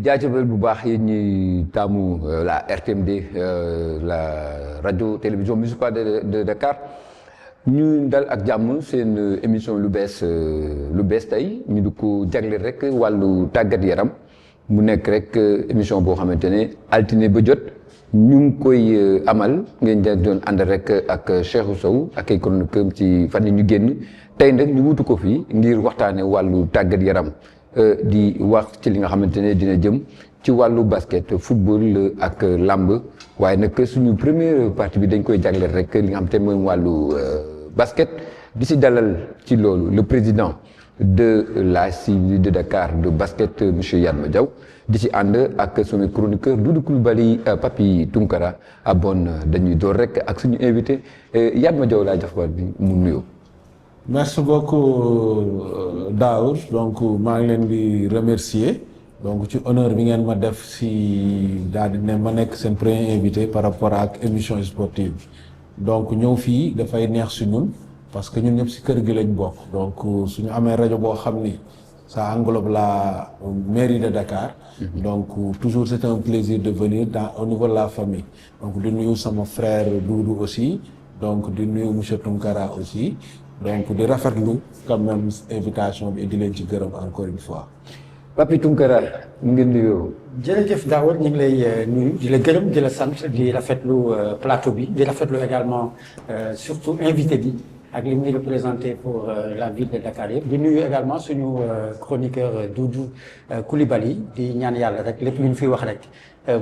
jaajëfal bu baax yéen ñi taamu la RTMD la radio télévision municipale de Dakar ñu dal ak jàmm seen émission lu bees tey ñu di ko jagleel rek wàllu tàggat yaram mu nekk rek émission boo xamante ne altine ba jot ñu ngi koy amal ngeen doon ànd rek ak Cheikhou Sow ak ay chroniqueurs ci fan yi ñu génn tey nag ñu wutu ko fii ngir waxtaane wàllu tàggat yaram. Di wax ci li nga xamante ne dina jëm ci wàllu basket football ak làmb waaye nag suñu première partie bi dañ koy jagleel rek li nga xamante ne mooy wàllu basket di si dalal ci loolu le président de l'AS de Dakar de basket monsieur Yatma Diaw di si ànd ak suñu chroniqueur Doudou Coulibaly Papi Tunkara bon dañuy door rek ak suñu invité Yatma Diaw laa jox bi mu nuyoo. Merci beaucoup Daoud donc maa ngi leen di remercier donc ci honneur bi ngeen ma def si daal di ne ma nekk seen premier invité par rapport ak émission sportive donc ñëw fii dafay neex si ñun parce que ñun ñëpp si kër gi lañ bokk donc suñu amee rajo boo xam ni ça englobe la mairie de Dakar donc toujours c'est un plaisir de venir au niveau de la famille donc di nuyu sama frère Doudou aussi donc di nuyu monsieur Tunkara aussi donc di rafetlu quand même invitation bi di leen ci gërëm encore une fois. Papi Tunkara mu ngi nuyoo. jërëjëf Daoud ñu ngi lay nuyu di la gërëm di la sant di rafetlu plateau bi di rafetlu également surtout invité bi ak li muy représenté pour la ville de Dakar yëpp di nuyu également suñu chroniqueur Doudou Coulibaly di ñaan yàlla rek lépp lu ñu fiy wax rek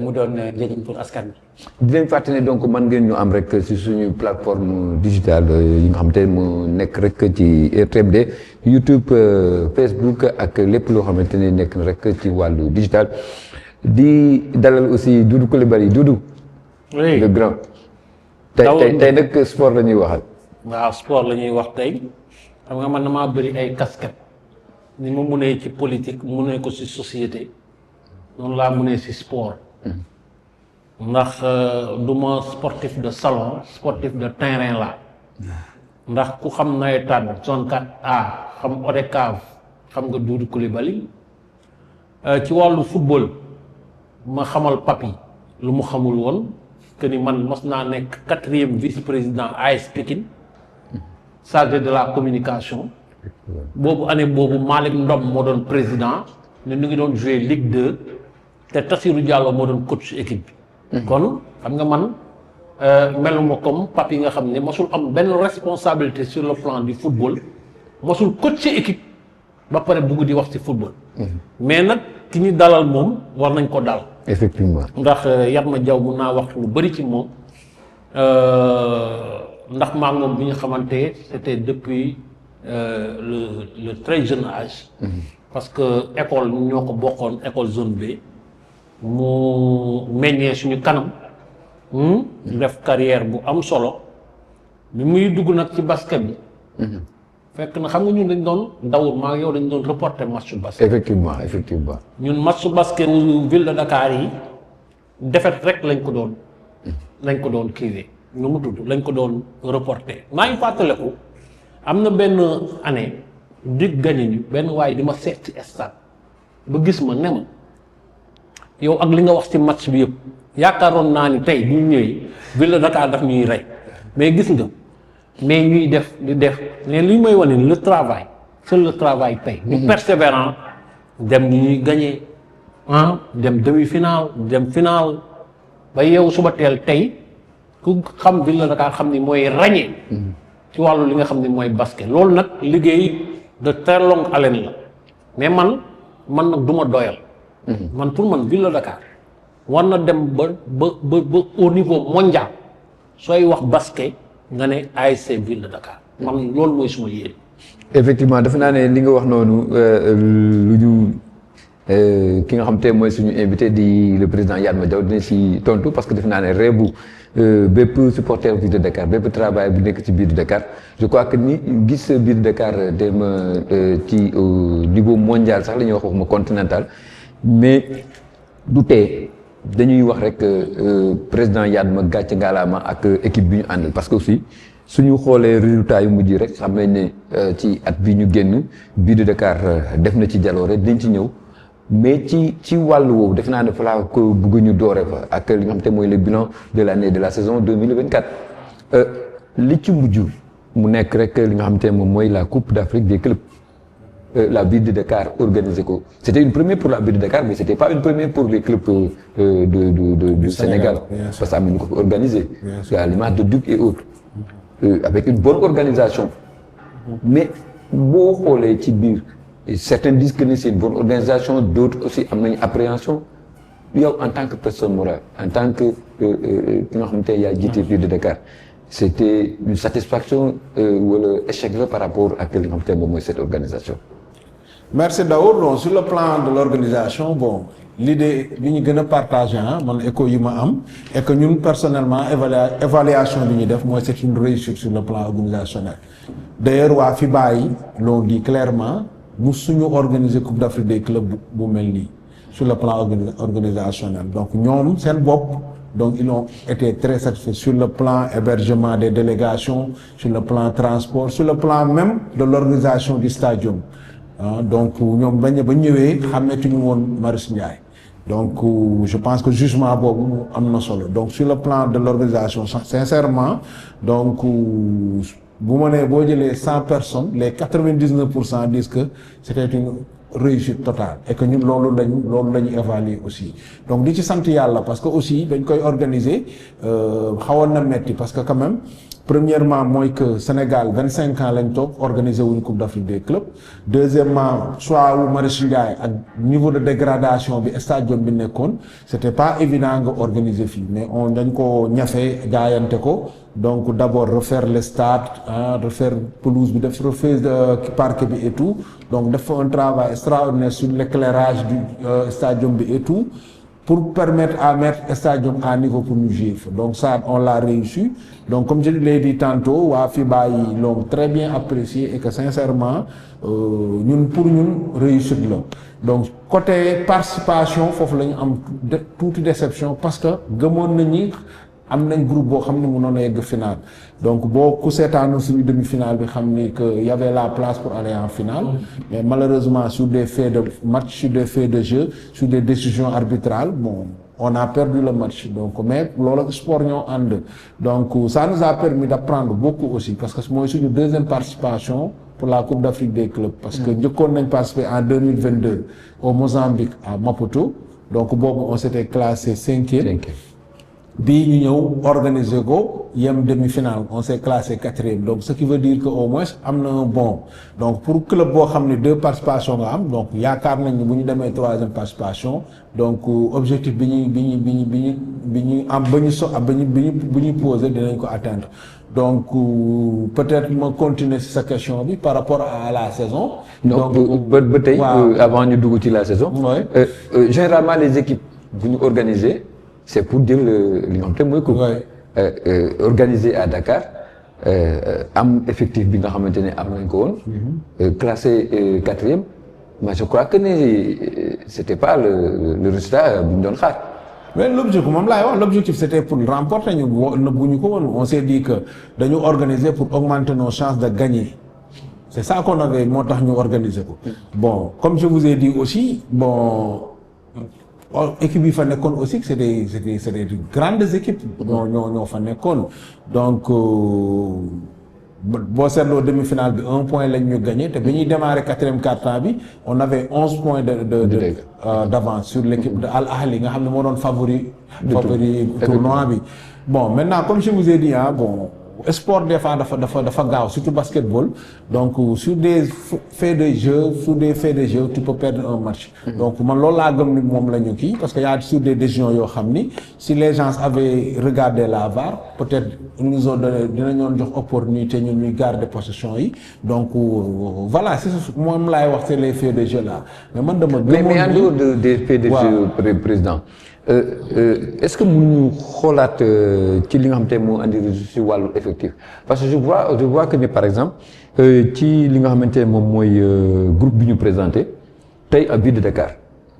mu doon njëriñ pour askan bi. di leen fàttali donc man ngeen ñu am rek ci suñu plateforme digitale yi nga xam te mu nekk rek ci RTMD YouTube Facebook ak lépp loo xamante ne nekk na rek ci wàllu digital di dalal aussi Doudou Coulibaly Doudou. oui le grand. tey nag sport la ñuy waxal. waaw sport la ñuy wax tey xam nga man damaa bëri ay casquette ni ma mënee ci politique mënee ko ci société noonu laa mënee ci sport. ndax du ma sportif de salon sportif de terrain la ndax ku xam nawetaan zone 4A xam ODCAV xam nga Doudou Coulibaly ci wàllu football ma xamal Papi lu mu xamul woon que ni man mos naa nekk 4e vice-président AS Pikine chargé de la communication boobu année boobu Malick Ndom moo doon président ne ñu ngi doon jouer Ligue 2 te Tassirou Diallo moo doon coach équipe bi. kon xam nga man meluma comme Papi yi nga xam ne mosul am benn responsabilité sur le plan du football mosul coacher équipe ba pare bugg di wax ci football. mais nag ki ñu dalal moom war nañ ko dal. effectivement ndax Yatma Diaw mun naa wax lu bari ci moom ndax maa moom bi ñu xamante c'était depuis le très jeune âge. parce que école ñoo ko bokkoon école zone B. mu meññee suñu kanam def carrière bu am solo bi muy dugg nag ci basket bi fekk na xam nga ñun dañ doon Daoud maa yow dañ doon reporter match basket. effectivement ñun match basket ville de Dakar yi défaite rek lañ ko doon kiiwee nu mu tudd lañ ko doon reporter maa ngi fàttaliku am na benn année dig gagné ñu benn waaye di ma seet ci stade ba gis ma ne ma yow ak li nga wax ci match bi yëpp yaakaaroon naa ni tey bu ñu ñëwee ville de Dakar daf ñuy rey mais gis nga mais ñuy def di def mais li may wane le travail seul le travail paye. ñu persévérant dem ñuy gagné dem demi-finale dem finale ba yow suba teel tey ku xam ville de Dakar xam ni mooy ràññee. ci wàllu li nga xam ni mooy basket loolu nag liggéey de très longue haleine la mais man nag du ma doyal. man pour man ville de Dakar war na dem ba au niveau mondial sooy wax basket nga ne ASC ville de Dakar man loolu mooy suma yéene. effectivement defe naa ne li nga wax noonu lu ñu ki nga xam te mooy suñu invité di le président Yatma Diaw dina si tontu parce que defe naa ne rêve bépp supporter ville de Dakar bépp travail bu nekk ci biir de Dakar je crois que ni gis biir de Dakar dem ci niveau mondial sax la ñuy wax waxuma continental. mais du tee dañuy wax rek président Yatma gàcce ngalaama ak équipe bi ñu àndal parce que aussi suñu xoolee résultats yu mujj rek xam nañ ne ci at bi ñu génn bii de Dakar def na ci jaloore dinañ ci ñëw mais ci wàllu woowu def naa ne fa laa ko bëgg ñu doore fa ak li nga xam te mooy le bilan de l'année de la saison 2024 li ci mujj mu nekk rek li nga xam te moom mooy la Coupe d'Afrique des clubs la ville de Dakar organisé ko c'était une première pour la ville de Dakar mais c'était pas une première pour les clubs du Sénégal parce que am nañu ko fi organisé à l'image de Duc et autres avec une bonne organisation mais boo xoolee ci biir certains disent que c'est une bonne organisation d'autres aussi am nañu appréhension yow en tant que personne morale en tant que ki nga xamante yaa jiite ville de Dakar c'était une satisfaction wala échec la par rapport ak li nga xamante moom mooy cette organisation. Merci Daoud. Donc, sur le plan de l'organisation, bon, l'idée bi ñu gën a partagé man écho yi ma am et que ñun personnellement évaluation bi ñu def mooy c'est une réussite sur le plan organisationnel. D'ailleurs waa FIBA yi l'ont dit clairement musuñu organiser Coupe d'Afrique des clubs bu mel nii sur le plan organisationnel donc ñoom seen bopp donc ils ont été très satisfaits sur le plan hébergement des délégations sur le plan transport sur le plan même de l'organisation du stadium. Donc ñoom ba ñëwee xàmmeetuñu woon Marius Ndiaye donc je pense que jugement boobu am na solo donc sur le plan de l'organisation sincèrement donc bu ma nee boo jëlee 100 personnes les 99% disent que c'était une réussite totale et que ñun loolu lañu évaluer aussi donc di ci sant yàlla parce que aussi dañ koy organiser xawoon na metti parce que quand même premièrement mooy que Sénégal 25 ans lañ toog organiser wuñu Coupe d'Afrique des clubs deuxièmement choix wu Marius Ndiaye ak niveau de dégradation bi stadium bi nekkoon c'était pas évident nga organiser fii mais dañ ko ñafe jaayante ko donc d'abord refaire le stade refaire pelouse bi def refaire parquet bi et tout donc def un travail extraordinaire sur l'éclairage du stadium bi et tout pour permettre à mettre stadium à niveau pour nous jouer. Donc ça, on l'a réussi. Donc comme je l'ai dit tantôt, waa FIBA yi l'ont très bien apprécié et que sincèrement, ñun pour ñun réussite la. Donc côté participation, foofu la ñu am toute déception parce que gëmoon nañu am nañ groupe boo xam ne mënoon a yegg finale donc boo ku seetaanu suñu demi-finale bi xam ni que y avait la place pour aller en finale mais malheureusement sur des faits de match sur des faits de jeu sur des décisions arbitrales bon on a perdu le match donc mais loolu sport ñoo ànd donc ça nous a permis d'apprendre beaucoup aussi parce que mooy suñu deuxième participation pour la Coupe d'Afrique des clubs parce que njëkkoon nañ participer en 2022 au Mozambique à Maputo donc boobu on s'était classé cinquième bii ñu ñëw organiser ko yem demi-finale on s'est classé quatrième donc ce qui veut dire que au moins am na un bon donc pour club boo xam ne 2 participations nga am donc yaakaar nañ ni bu ñu demee 3e participation donc objectif bi ñu am ba ñu posé dinañ ko atteindre donc peut-être ma continuer ci sa question bi par rapport à la saison. donc ba tey avant ñu dugg ci la saison. Généralement les équipes bu ñu organiser. C'est pour dire li nga xam te mooy coupe organisé à Dakar am effectif bi nga xamante ne am nañ ko woon classé 4e mais je crois que ne c'était pas le résultat bi ñu doon xaar. mais l'objectif moom laay wax l'objectif c'était pour remporter ñu nëbbuñu ko woon on s'est dit que dañu organiser pour augmenter nos chances de gagner c'est ça qu'on avait moo tax ñu organiser ko bon comme je vous ai dit aussi bon équipe yi fa nekkoon aussi c'est des grandes équipes ñoo fa nekkoon donc boo seetloo demi-finale bi 1 point lañ ñu gagné te bi ñuy démarrer 4e quart-temps bi on avait 11 points d'avance sur l'équipe de Al Ahly nga xam ne moo doon favori tournoi bi bon maintenant comme je vous ai dit bon sport des fois dafa gaaw surtout basketball donc sur des faits de jeu tu peux perdre un match donc man loolu laa gëm ni moom la ñu kii parce que y a sur des décisions yoo xam ni si les gens avaient regardé la VAR peut-être ils nous ont donné dinañoon jox opportunité ñun ñuy garder possession yi donc voilà c'est moom laay wax c'est les faits de jeu là mais man dama gëmoon mais en dehors des faits de jeu président est-ce que mën ñu xoolaat ci li nga xam te moo andi ci wàllu effectif parce que je vois que ni par exemple ci li nga xamante ne moom mooy groupe bi ñu présenté tey à Ville de Dakar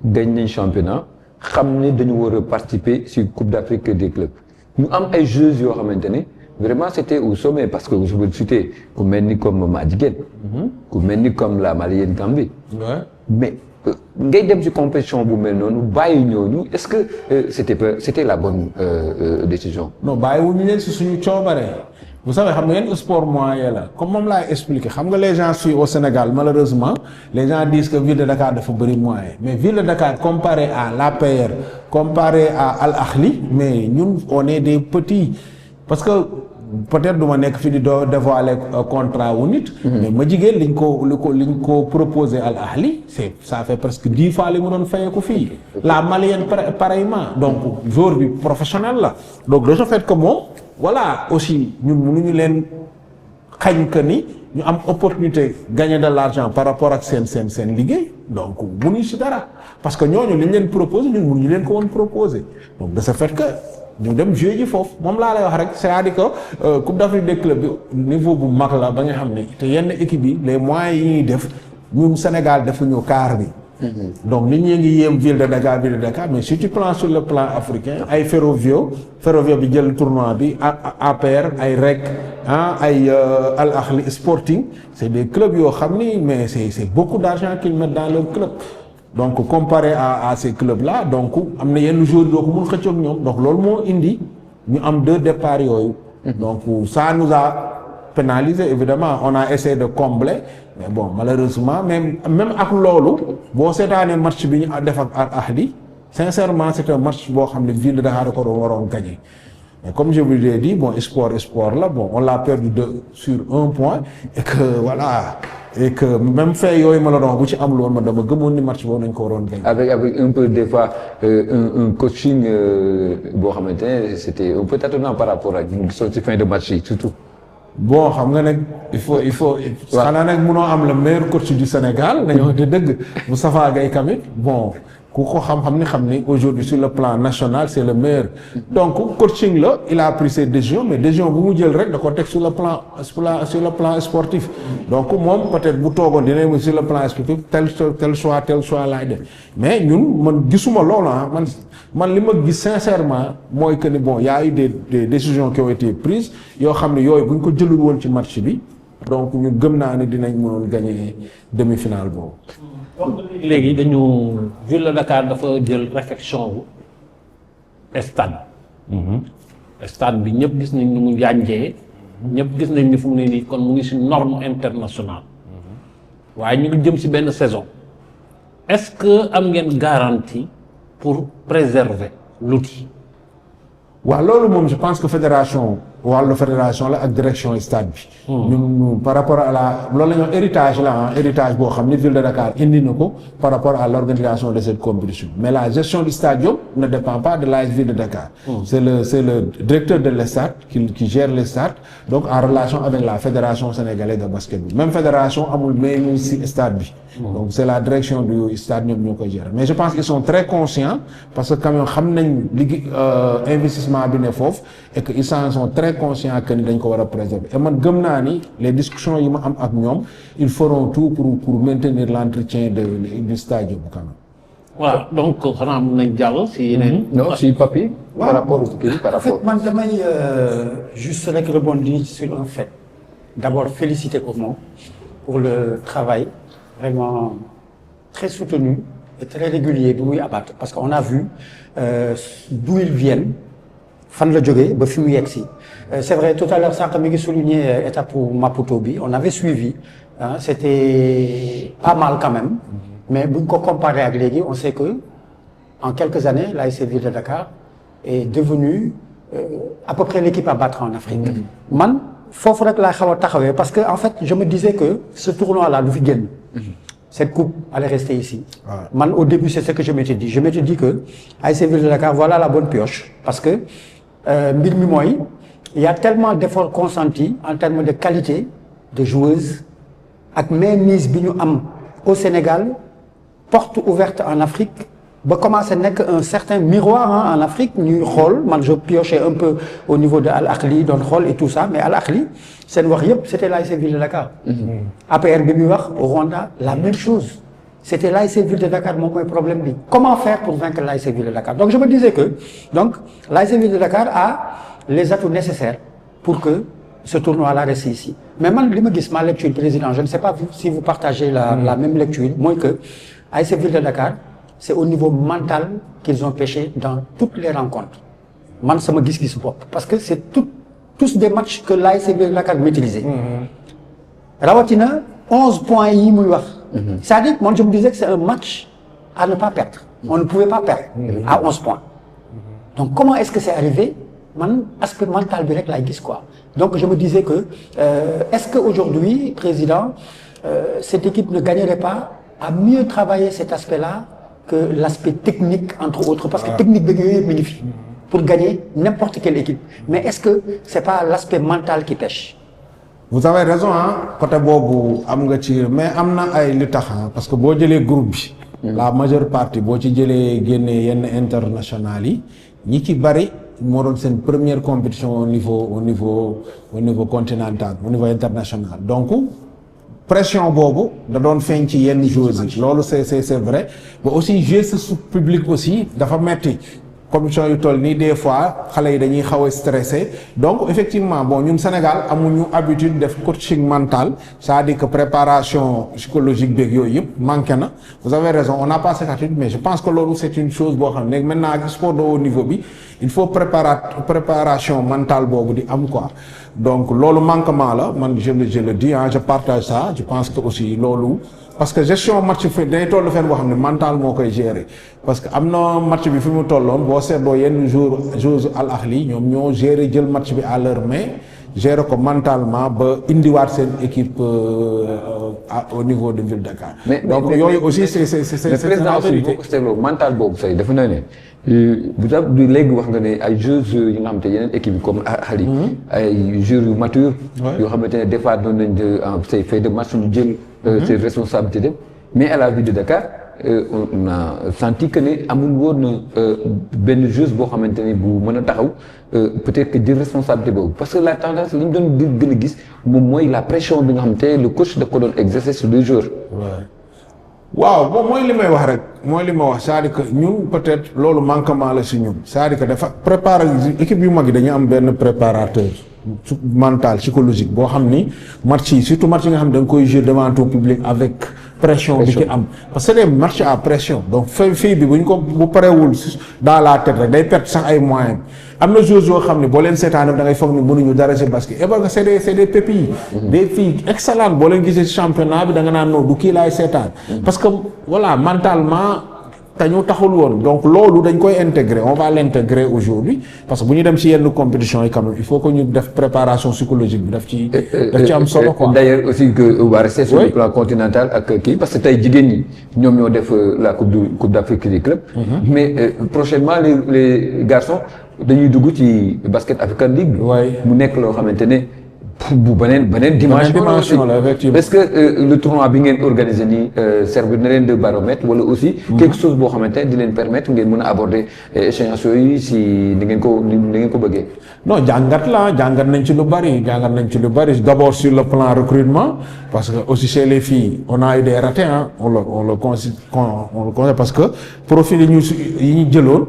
gañ nañ championnat xam ne dañu war a participer ci Coupe d'Afrique des clubs ñu am ay joueuses yoo xamante ne vraiment c'était au sommet parce que je veux citer ku mel ni comme Madjiguène ku mel ni comme la Malienne Kambi mais ngay dem ci compétition bu mel noonu bàyyi ñooñu est-ce que c'était la bonne décision. non bàyyiwuñu leen si suñu coobare. vous savez xam nga yéen sport moyen la comme moom laay expliqué xam nga les gens suivent au Sénégal malheureusement les gens disent que ville de Dakar dafa bëri moyen mais ville de Dakar comparé à l'APR comparé à Al Ahli mais ñun on est des petits parce que peut-être du ma nekk fi di doo dévoiler contrat wu nit. mais ma jigéen liñ ko proposé Al Ahli ça fait presque 10 fois li mu doon fayeeku fii. la malienne pareillement donc joueur bi professionnel la donc de ce fait que moom. voilà aussi ñun mënuñu leen xañ que ni ñu am opportunité gagner de l'argent par rapport ak seen liggéey donc mënuñu ci dara parce que ñooñu li ñu leen proposé ñun mënuñu leen ko woon proposé donc de ce fait que ñu dem jouer ji foofu moom laa lay wax rek c'est-à-dire que Coupe d'Afrique des clubs bi niveau bu mag la ba nga xam ne te yenn équipe yi les moyens yi ñuy def ñun Sénégal defuñu quart bi. donc nit ñi ngi yéem ville de Dakar mais si tu prends sur le plan africain ay Ferrovio bi jël tournoi bi APR ay REC ay Al Ahli Sporting c'est des clubs yoo xam ni mais c'est beaucoup d'argent qu'ils mettent dans leur club donc comparé à ces clubs là donc am na yenn joueurs doo ko mun xëccoog ñoom donc loolu moo indi ñu am 2 départs yooyu donc ça nous a pénalisé évidemment on a essayé de combler mais bon malheureusement même ak loolu boo seetaanee match bi ñu def ak Al Ahli sincèrement c'est un match boo xam ne ville de Dakar ko waroon gagner mais comme je vous l'ai dit bon sport la bon on l'a perdu sur 1 point et que voilà et que même fait yooyu ma la doon bu ci am loolu ma dama gëmoon ni match boobu nañ ko waroon gagner. avec un peu des fois un coaching boo xamante ne c'était un peu tâtonnant par rapport ak ñu gisoon ci fin de match yi surtout. bon xam nga nag il faut xanaa nag mënoo am le meilleur coach du Sénégal nañu wax dëgg Moustapha Gueye tamit bon ku ko xam ni aujourd'hui sur le plan national c'est le meilleur donc coaching la il a pris ses décisions mais décision bu mu jël rek da ko teg sur le plan sportif donc moom peut-être bu toogoon dina mu sur le plan sportif tel choix laay def mais ñun man gisuma loolu man li ma gis sincèrement mooy que ni bon y a eu des décisions qui ont été prises yoo xam ne yooyu bu ñu ko jëlul woon ci match bi donc ñun gëm naa ne dinañ mënoon gagner demi-finale boobu. léegi dañu ville de Dakar dafa jël réfection wu stade. stade bi ñëpp gis nañ ni mu yànjee. ñëpp gis nañ ni fu mu ne nii kon mu ngi ci norme internationale. waaye ñu ngi jëm ci benn saison. est-ce que am ngeen garantie pour préserver l'outil? waaw loolu moom je pense que fédération la ak direction stade bi. ñun par rapport à loolu la ñuy wax héritage boo xam ni ville de Dakar indi na ko par rapport à l'organisation de cette compétition mais la gestion du stadium ne dépend pas de l'AS Ville de Dakar. c'est le directeur de l'stade qui gère le stade donc en relation avec la fédération sénégalaise de basket même fédération amul mais ci stade bi. donc c'est la direction du stade ñoom ñoo koy gérer mais je pense qu'ils sont très conscients parce que quand même xam nañ investissement bi ne foofu et que ils sont très conscients que ni dañ ko war a préserver et man gëm naa ni les discussions yi ma am ak ñoom ils feront tout pour maintenir l'entretien du stadium quand même. voilà donc xanaa mën nañ jàll si yeneen. non si papi. par rapport en fait man damay juste rek rebondir sur un fait d'abord féliciter ko moom pour le travail vraiment très soutenu et très régulier bi muy abattre parce qu'on a vu d'où ils viennent fan la jógee ba fi mu yegg si c'est vrai tout à l'heure sànq mi ngi souligner étape Maputo bi on avait suivi c'était pas mal quand même mais buñ ko comparé ak léegi on sait que en quelques années l'ASC Ville de Dakar est devenue à peu près l'équipe à battre en Afrique. man foofu rek laa xaw a taxawee parce que en fait je me disais que ce tournoi là du fi génn. cette coupe allait rester ici. Man au début c'est ce que je m'étais dit que ASC Ville de Dakar voilà la bonne pioche parce que mbir mi mooy il y a tellement d'efforts consentis en termes de qualité de joueuses ak mainmise bi ñu am au Sénégal porte ouverte en Afrique ba commencé nekk un certain miroir en Afrique ñuy xool man je piochais un peu au niveau de Al Ahli doon xool et tout ça mais Al Ahli seen wax yëpp c'était l'ASC Ville de Dakar. APR bi muy wax au Rwanda la même chose c'était l'ASC Ville de Dakar moom mooy problème bi comment faire pour vaincre l'ASC Ville de Dakar donc je me disais que donc l'ASC Ville de Dakar a les atouts nécessaires pour que ce tournoi-là reste ici mais man li ma gis ma lecture président je ne sais pas si vous partagez la même lecture mooy que ASC Ville de Dakar c'est au niveau mental qu'ils ont pêché dans toutes les rencontres man sama gis-gis bopp parce que c'est tous des matchs que l'ASC Ville de Dakar maîtrisait rawatina 11 points yi muy wax c'est-à-dire moi je me disais que c'est un match à ne pas perdre on ne pouvait pas perdre à 11 points donc comment est-ce que c'est arrivé man aspect mental bi rek laay gis quoi donc je me disais que est-ce que aujourd'hui président cette équipe ne gagnerait pas à mieux travailler cet aspect-là que l'aspect technique entre autres parce que technique bi yooyu yëpp mi ngi fi pour gagner n'importe quelle équipe mais est-ce que c'est pas l'aspect mental qui pêche. Vous avez raison côté boobu am nga ci mais am na ay li tax parce que boo jëlee groupe bi. la majeure partie boo ci jëlee génnee yenn international yi ñi ci bari moo doon seen première compétition au niveau continental au niveau international donc pression boobu da doon feeñ ci yenn joueurs yi loolu c'est vrai mais aussi jouer sa public aussi dafa metti compétition yu toll nii des fois xale yi dañuy xaw a stressé donc effectivement bon ñun Sénégal amuñu habitude def coaching mental c'est-à-dire que préparation psychologique beeg yooyu yëpp manqué na vous avez raison on n'a pas cette attitude mais je pense que loolu c'est une chose boo xam ne maintenant ak sport de haut niveau bi il faut préparation mentale boobu di am quoi donc loolu manquement la man je le dis je partage ça je pense que aussi loolu parce que gestion match fi day toll fenn boo xam ne mental moo koy gérer parce que am na match bi fi mu tolloon boo seetloo yenn joueurs Al Ahli ñoom ñoo gérer jël match bi à leur main gérer ko mentalement ba indiwaat seen équipe au niveau de Ville Dakar. donc yooyu aussi c'est président aussi boo ko seetloo mental boobu say dafa naa ne bu tax du léegi wax nga ne ay joueurs yi nga xamante yeneen équipe yi comme Al Ahli ay joueurs yu mature yoo xamante ne des fois doon nañ say fait de match ñu jël ses responsabilités dem mais à la Ville de Dakar on a senti que ne amul woon benn joueur boo xamante ne bu mën a taxaw peut-être que jël responsabilité boobu parce que la tendance li ñu doon gën a gis moom mooy la pression bi nga xamante ne le coach da ko doon exercer sur les joueurs. waaw bon mooy li may wax rek mooy li ma wax c'est-à-dire que ñun peut-être loolu manquement la si ñun c'est-à-dire que dafa préparer équipe yu mag yi dañu am benn préparateur mental psychologique boo xam ni match yi surtout match yi nga xam ne da nga koy jouer devant ton public avec pression bi ci am parce que c'est des matchs à pression donc fii bi bu parewul dans la tête rek day perdre sax ay moyens am na joueurs yoo xam ne boo leen seetaanee da ngay foog ni mënuñu dara ci basket et parce que c'est des pépilles des filles excellentes boo leen gisee ci championnat bi da nga naan non du kii laay seetaan parce que voilà mentalement dañu taxul woon donc loolu dañ koy intégrer on va l'intégrer aujourd'hui parce que bu ñu dem ci yenn compétition yi quand même il faut que ñu def préparation psychologique bi daf ci am solo quoi. D'ailleurs aussi que va rester sur le plan continental ak kii parce que tey jigéen ñi ñoom ñoo def la coupe d'Afrique des clubs mais prochainement les garçons dañuy dugg ci basket African League bi mu nekk loo xamante ne bu beneen dimension la effectivement est-ce que le tournoi bi ngeen organisé nii servir na leen de baromètre wala aussi quelque chose boo xamante ne di leen permettre ngeen mën a aborder échéances yooyu si ni ngeen ko bëggee. non jàngat nañ ci lu bari d'abord sur le plan recrutement parce que aussi chez les filles on a eu des ratés on le considère parce que profil yi ñu jëloon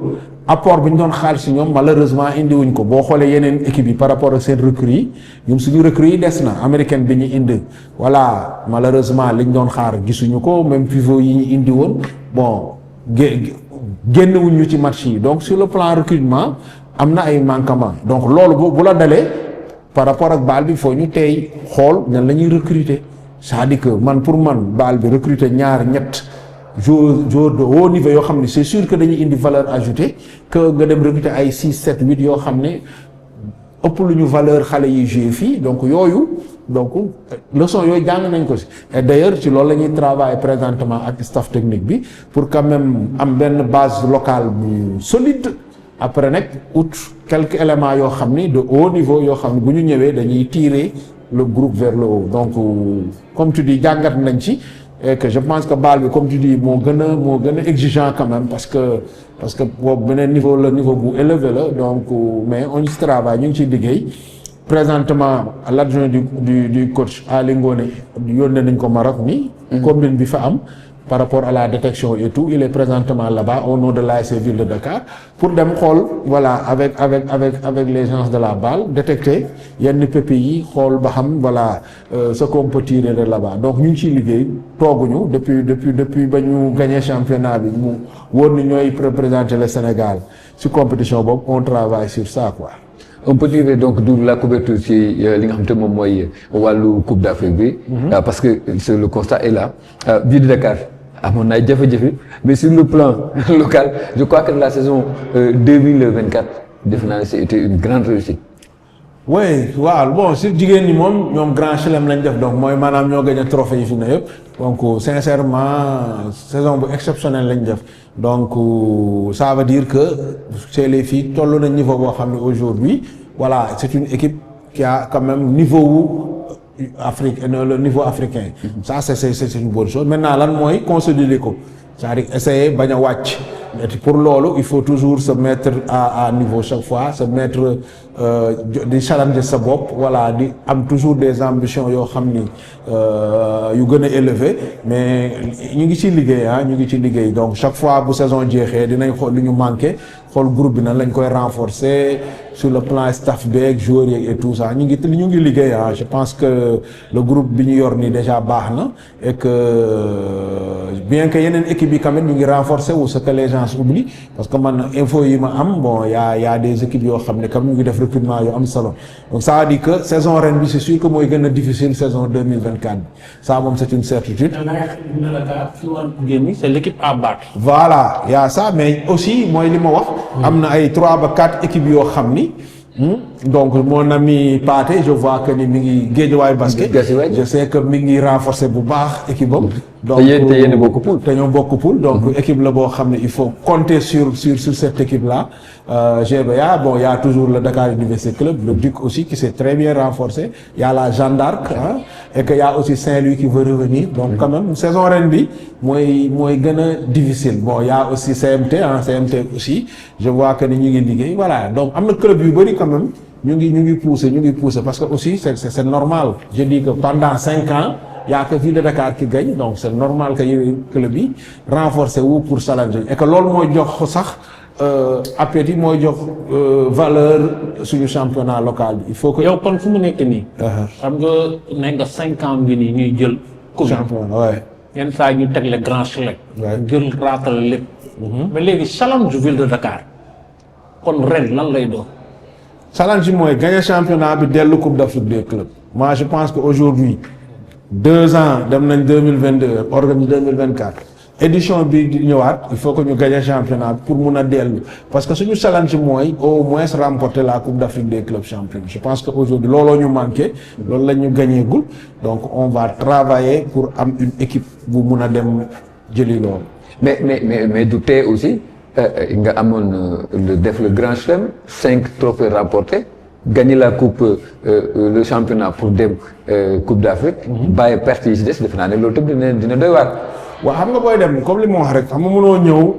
apport bi ñu doon xaar si ñoom malheureusement indiwuñ ko boo xoolee yeneen équipe yi par rapport ak seen recrues yi ñoom suñu recrues yi des na américaine bi ñu indi voilà malheureusement liñ doon xaar gisuñu ko même pivot yi ñu indi woon bon génnewuñ ñu ci match yi donc sur le plan recrutement am na ay manquements donc loolu bu la dalee par rapport ak baal bi foo ñu tey xool ñan la ñuy recruter c'est-à-dire que pour man baal bi recruter ñaar ñett joueur de haut niveau yoo xam ne c'est sûr que dañuy indi valeur ajoutée que nga dem recruter ay 6 7 8 yoo xam ne ëpp lu ñu valeur xale yi jouer fii donc yooyu donc leçon yooyu jàng nañ ko ci et d'ailleurs ci loolu la ñuy travailler présentement ak staff technique bi pour quand même am benn base locale bu solide après nag quelques éléments yoo xam ni de haut niveau yoo xam ne bu ñu ñëwee dañuy tirer le groupe vers le haut donc comme tu dis jàngat nañ ci et que je pense que baal bi comme tu dis moo gën a exigeant quand même parce que boobu beneen niveau bu élevé la donc mais on y travaille ñu ngi ciy liggéey présentement l'adjoint du coach Ali Ngone yónnee nañ ko Maroc ni combine bi fa am par rapport à la détection et tout. Il est présentement là-bas au nom de l'ASC Ville de Dakar pour dem xool voilà avec les gens de la balle détecter yenn pépés yi xool ba xam voilà ce qu'on peut tirer de là-bas. Donc ñu ngi ciy liggéey tooguñu depuis ba ñu gagné championnat bi mu wóor ni ñooy représenter le Sénégal ci compétition boobu on travaille sur ça quoi. On peut dire donc de la couverture ci li nga xam te moom mooy wàllu Coupe d'Afrique bi. Parce que le constat est là. Ville de Dakar amoon na ay jafe-jafe mais sur le plan local je crois que la saison 2024 defe naa ne c'était une grande réussite. oui waaw bon si jigéen ñi moom ñoom grand chelem lañ def donc mooy maanaam ñoo gagné trophée yi fi ne yëpp donc sincèrement saison bu exceptionnelle lañ def donc ça veut dire que chez les filles toll na niveau boo xam ne aujourd'hui voilà c'est une équipe qui a quand même niveau wu Afrique le niveau africain. Ça c'est une bonne chose maintenant lan mooy consolider ko c'est-à-dire essayer bañ a wàcc. Pour loolu il faut toujours se mettre à niveau chaque fois se mettre di challenger sa bopp voilà di am toujours des ambitions yoo xam ni yu gën a élevé mais ñu ngi ci liggéey donc chaque fois bu saison jeexee dinañ xool lu ñu manqué xool groupe bi nan lañ koy renforcer sur le plan staff beeg joueurs yeeg et tout ça ñu ngi liggéey je pense que le groupe bi ñu yor nii déjà baax na et que bien que yeneen équipe yi quand même ñu ngi renforcer wu ce que les gens oublient parce que man info yi ma am bon y a des équipes yoo xam ne comme ñu ngi def recrutement yu am solo donc ça veut dire que saison ren bi c'est sûr que mooy gën a difficile saison 2024 bi ça moom c'est une certitude. C'est l'équipe à battre. Voilà y a ça mais aussi mooy li ma wax. am na ay 3 ba 4 équipes yoo xam ni. Donc mon ami Pathé je vois que ni mi ngi Guédiawaye basket je sais que mi ngi renforcer bu baax équipe am donc te yéen bokk poule te ñoo bokk poule donc équipe la boo xam ne il faut compter sur cette équipe là GBA bon il y a toujours le Dakar Université Club le Duc aussi qui s'est très bien renforcé il y a la Jeanne d'Arc et que il y a aussi Saint-Louis qui veut revenir donc quand même saison ren bi mooy gën a difficile bon il y a aussi CMT aussi je vois que ni ñu ngi liggéey voilà donc am na club yu bari quand même ñu ngi pousser parce que aussi c'est normal je dis que pendant 5 ans il y a que Ville de Dakar qui gagne donc c'est normal que club yi renforcer wu pour challenger et que loolu mooy jox sax appétit mooy jox valeur suñu championnat local bi il faut que. yow kon fu mu nekk nii. xam nga nekk nga 5 ans bi nii ñuy jël. championnat ouais. yenn saa ñu teg le grand chelem. jël raatal lépp. mais léegi challenge Ville de Dakar kon ren lan lay doon. challenge bi mooy gagner championnat bi dellu Coupe d'Afrique des clubs. Moi je pense que aujourd'hui 2 ans dem nañ 2022 organise 2024 édition bi di ñëwaat il faut que ñu gagner championnat pour mun a dellu parce que suñu challenge mooy au moins remporter la Coupe d'Afrique des clubs champions je pense que aujourd'hui looloo ñu manqué loolu la ñu gagné gul donc on va travailler pour am une équipe bu mun a dem jëli loolu. mais du tee aussi nga amoon def le grand chelem 5 trophées remportés gagner la coupe le championnat pour dem Coupe d'Afrique. bàyyi perte yi ci des defe naa ne loolu tamit dina doy waar. waaw xam nga booy dem comme li ma wax rek xam nga mënoo ñëw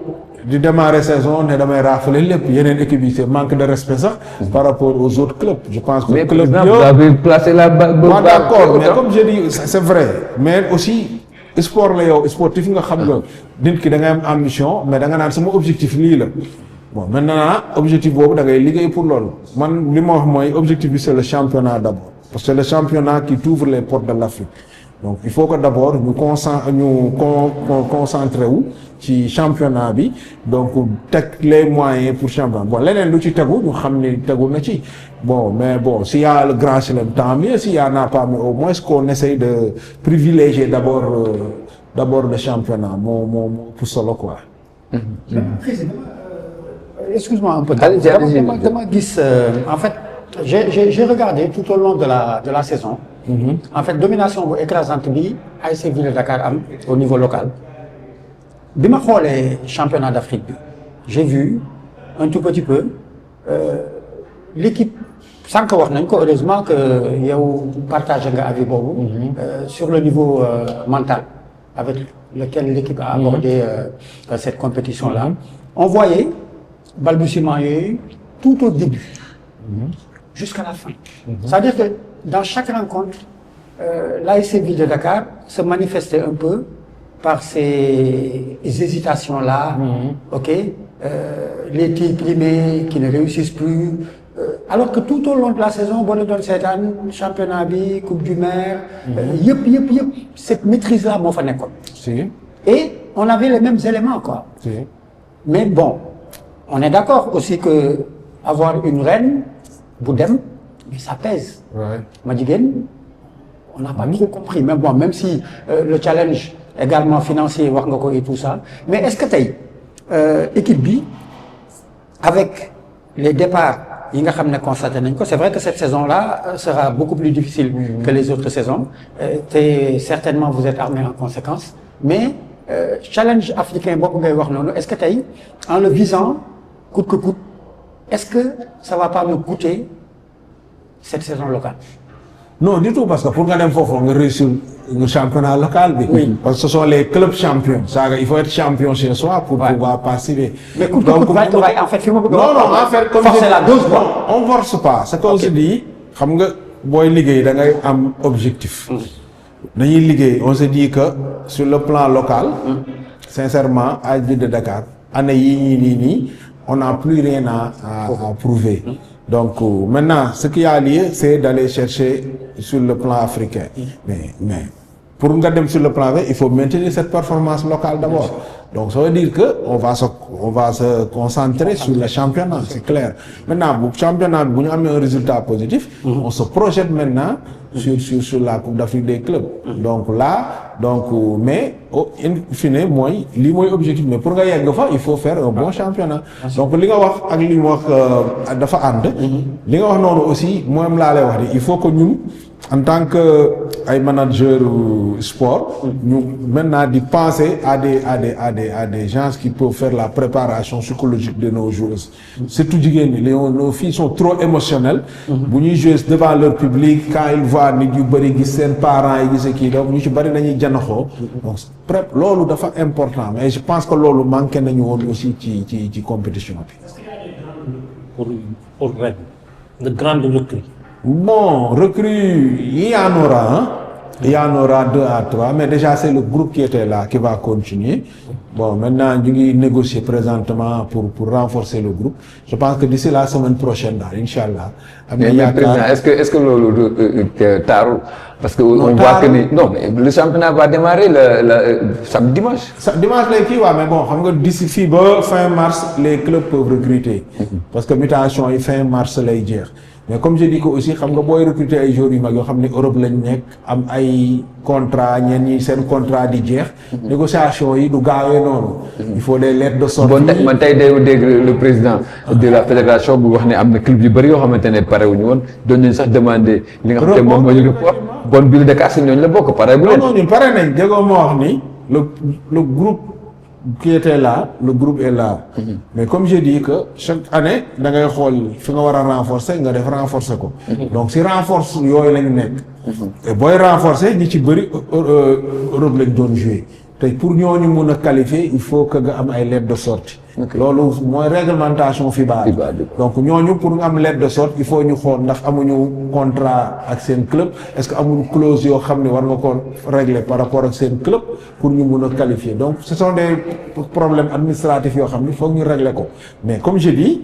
di démarrer saison ne damay raafale lépp yeneen équipe yi c'est manque de respect sax par rapport aux autres clubs je pense que. mais club vous avez placé la ba d'accord mais comme je dis c'est vrai mais aussi sport la yow sportif nga xam nga nit ki da ngay am ambition mais da nga naan sama objectif lii la bon maintenant objectif boobu da ngay liggéey pour loolu man li ma wax mooy objectif bi c'est le championnat d'abord parce que c'est le championnat qui t'ouvre les portes de l'Afrique. Donc il faut que d'abord ñu concentré wu ci championnat bi donc teg les moyens pour championnat bon leneen lu ci tegu ñu xam ni tegu na ci bon mais bon s'il y a le grand chelem tant mieux s'il y en a pas mais au moins qu'on essaye de privilégier d'abord le championnat moo pour solo quoi. Président, excuse-moi un peu. dama gis en fait j'ai regardé tout au long de la saison. En fait domination bu écrasante bi ASC Ville de Dakar am au niveau local bi ma xoolee championnat d'Afrique bi j'ai vu un tout petit peu l'équipe sànq wax nañ ko heureusement que yow partagé nga avis boobu sur le niveau mental avec lequel l'équipe a abordé cette compétition-là on voyait balbutiement yooyu tout au début jusqu'à la fin c'est-à-dire que dans chaque rencontre l'ASC Ville de Dakar se manifestait un peu par ces hésitations-là, ok, les tirs primés qui ne réussissent plus, alors que tout au long de la saison, boo doon seetaan championnat bi coupe du maire, yëpp cette maîtrise-là moo fa nekkoon. Si. Et on avait les mêmes éléments, quoi. Si. Mais bon, on est d'accord aussi que avoir une reine, Boudem, mais ça pèse. Ouais. Madjiguène, on n'a pas trop compris. Mais bon, même si le challenge également financier, wax nga ko et tout ça, mais est-ce que tey équipe bi, avec les départs yi nga xam ne constaté nañ ko, c'est vrai que cette saison-là sera beaucoup plus difficile que les autres saisons. Et certainement vous êtes armés en conséquence. Mais challenge africain boobu ngay wax noonu, est-ce que tey en le visant coûte que coûte, est-ce que ça va pas nous coûter cette saison locale? Non du tout, parce que pour nga dem foofu nga réussir le championnat local bi. Oui. Parce que ce sont les clubs champions. Ça, il faut être champion chez soi pour pouvoir participer. Mais coûte que coûte en fait fi ma bëgg non en fait comme forcer la dose quoi. On force pas. C'est comme je dis, xam nga booy liggéey da ngay am objectif. dañuy liggéey, on se dit que sur le plan local, sincèrement à Ville de Dakar année yii nii on n'a plus rien à prouver. Donc maintenant ce qui a lieu c'est d'aller chercher sur le plan africain. Mais pour nga dem sur le plan africain, il faut maintenir cette performance locale d'abord. Donc ça veut dire que on va se concentrer sur le championnat, c'est clair. Maintenant bu championnat bu ñu amee un résultat positif, on se projette maintenant sur la Coupe d'Afrique des clubs. Donc là, mais in fine mooy lii mooy objectif, mais pour nga yegg fa il faut faire un bon championnat. Donc li nga wax ak li mu wax dafa ànd. li nga wax noonu aussi moom laa lay wax ni il faut que ñun en tant que ay manager sport, ñu maintenant di penser à des gens qui peuvent faire la préparation psychologique de nos joueuses. Surtout jigéen ñi nos filles sont trop émotionnelles. bu ñuy jouer devant leur public quand ils voient nit yu bëri gis seen parents yi gis kii donc ñu ci bëri nañuy janaxoo. Donc loolu dafa important, mais je pense que loolu manqué nañu woon aussi ci compétition bi. pour ren de grandes recrues. Bon, recrues, il y en aura, hein? Il y en aura 2 à 3, mais déjà c'est le groupe qui était là qui va continuer. Bon, maintenant, nous allons négocier présentement pour renforcer le groupe. Je pense que d'ici la semaine prochaine, là, Inch'Allah. Mais président, est-ce que le tard, parce que on voit que mais le championnat va démarrer le samedi dimanche. Dimanche mais bon, d'ici fin mars, les clubs peuvent recruter. Parce que mutation est fin mars lay dire. Mais comme je dis que aussi xam nga booy recruter ay joueurs yu mag yoo xam ne Europe lañ nekk am ay contrat ñenn ñi seen contrat di jeex. négociation yi du gaawee noonu. il faut des lettres de sortie. Bon man tey day dégg le président de la fédération bu wax ne am na club yu bëri yoo xamante ne pare wuñu woon doon nañ sax demander. li nga xam ne moom mooy report. bon Ville de Dakar si ñooñu la bokk pare bu leen. non ñun pare nañ déggoo moo wax ni le groupe qui était là, le groupe est là. Mais comme je dis que chaque année da ngay xool fi nga war a renforcer nga def renforcer ko. Donc si renforce yooyu lañu nekk. et booy renforcer ñi ci bëri Europe lañ doon jouer te pour ñooñu mun a qualifier il faut que nga am ay lettres de sortie. loolu mooy réglementation FIBA. Donc ñooñu pour nga am lettre de sortie il faut ñu xool ndax amuñu contrat ak seen club, est-ce que amuñu clause yoo xam ne war nga ko régler par rapport ak seen club pour ñu mun a qualifier. Donc ce sont des problèmes administratifs yoo xam ne foog ñu régler ko, mais comme je dis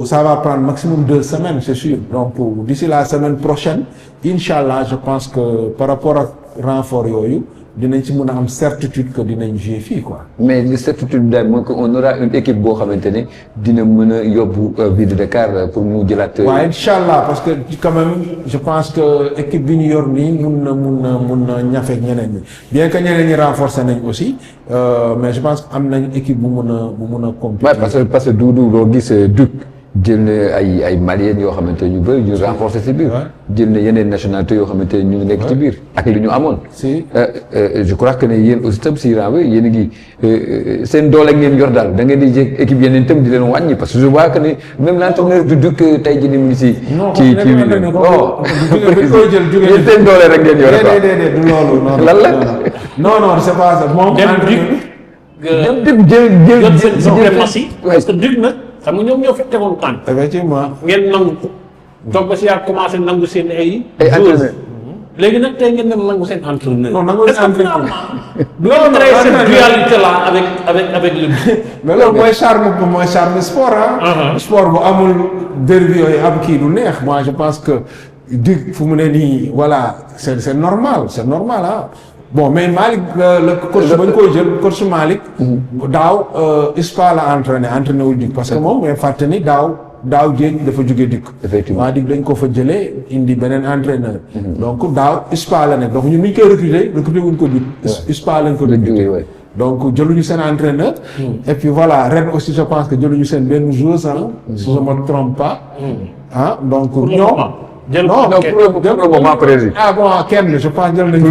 ça va prendre maximum 2 semaines c'est sûr. Donc d'ici la semaine prochaine Inch'Allah je pense que par rapport ak renfort yooyu dinañ ci mën a am certitude que dinañ jouer fii quoi. mais li certitude daal mooy que on aura une équipe boo xamante ne dina mën a yóbbu Ville de Dakar pour mu jëlaat. waaw Inch'Allah parce que quand même je pense que équipe bi ñu yor nii mun na ñafe ñeneen ñi bien que ñeneen ñi renforcer nañ aussi mais je pense que am nañ équipe bu mun a compétir. parce que Doudou loo gis Duc jël na ay Maliens yoo xamante ñu bëri ñu renforcer ci biir. jël na yeneen nationalités yoo xamante ñu ngi nekk ci biir ak li ñu amoon. si je crois que ne yéen aussi tam si rang bi yéen a ngi seen doole ngeen yor daal da ngeen di jég équipe yeneen itam di leen wàññi parce que je vois que ne même l'entraîneur du Duc tey jii nii mu ngi si. ci yéen seen doole rek ngeen yore quoi. déedéet du loolu lan la non c'est pas ça moom. dem jël seen suprématie parce que Duc nag xam nga ñoom ñoo fi tegoon tànk. effectivement ngeen nangu ko. toog ba si yaa commencé nangu seen ay entraîneur léegi nag tey ngeen dem nangu seen entraîneur. non nangu seen entraîneur. du ngeen créer cette dualité là avec le. mais loolu mooy charme sport sport bu amul derby yooyu am kii du neex. moi je pense que dig fu mu ne nii voilà c'est normal bon mais Malick le coach ba ñu koy jël coach Malick. daaw ISPA la entraîné wul dig parce que moom mais fàtte ni daaw jéeg dafa jóge dikk. effectivement waa dig dañ ko fa jëlee indi beneen entraîneur. donc daaw ISPA la nekk donc ñun ni ñu koy recruter wuñ ko dig. ISPA lañ ko recruter. donc jëluñu seen entraîneur. et puis voilà ren aussi je pense que jëluñu seen benn joueur sax. si je me trompe pas. donc ñoom. jël pour le moment président. bon kenn je pense jël nañu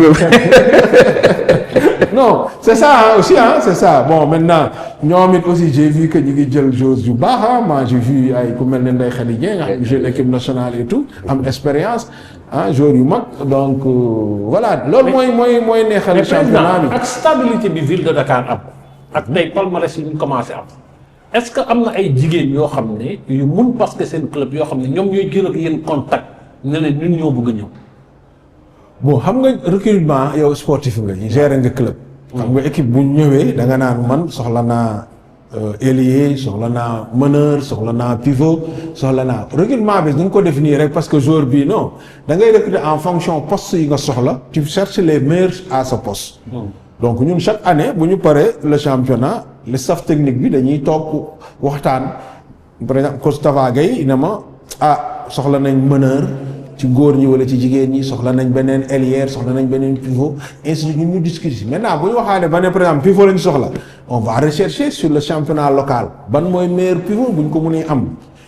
non c'est ça aussi c'est ça bon maintenant ñoom it aussi j'ai vu que ñu ngi jël joueurs yu baax moi j'ai vu ay ku mel ne Ndeye Khady Dieng nga xam jeune équipe nationale et tout am expérience joueurs yu mag donc voilà loolu mooy neexal championnat bi ak stabilité bi ville de Dakar am ak day palmarès yi ñu commencé am est-ce que am na ay jigéen yoo xam ne yu mun parce que seen club yoo xam ne ñoom ñooy jël ak yéen contact ne leen ñun ñoo bëgg a ñëw. bon xam nga recrutement yow sportif nga ñu gérer nga club. xam nga équipe bu ñëwee da nga naan man soxla naa ailier soxla naa meneur soxla naa pivot soxla naa recrutement bi dañ ko définir rek parce que joueur bii non da ngay recruter en fonction poste yi nga soxla tu cherches les meilleurs à ce poste. donc ñun chaque année bu ñu paree le championnat le staff technique bi dañuy toog waxtaan par exemple coach Tafa Gueye ne ma soxla nañ meneur ci góor ñi wala ci jigéen ñi soxla nañ beneen ailier soxla nañ beneen pivot ainsi de suite ñun ñu discuter maintenant bu ñu waxaane ba ne par exemple pivot lañ soxla on va rechercher sur le championnat local ban mooy meilleur pivot bu ñu ko mënee am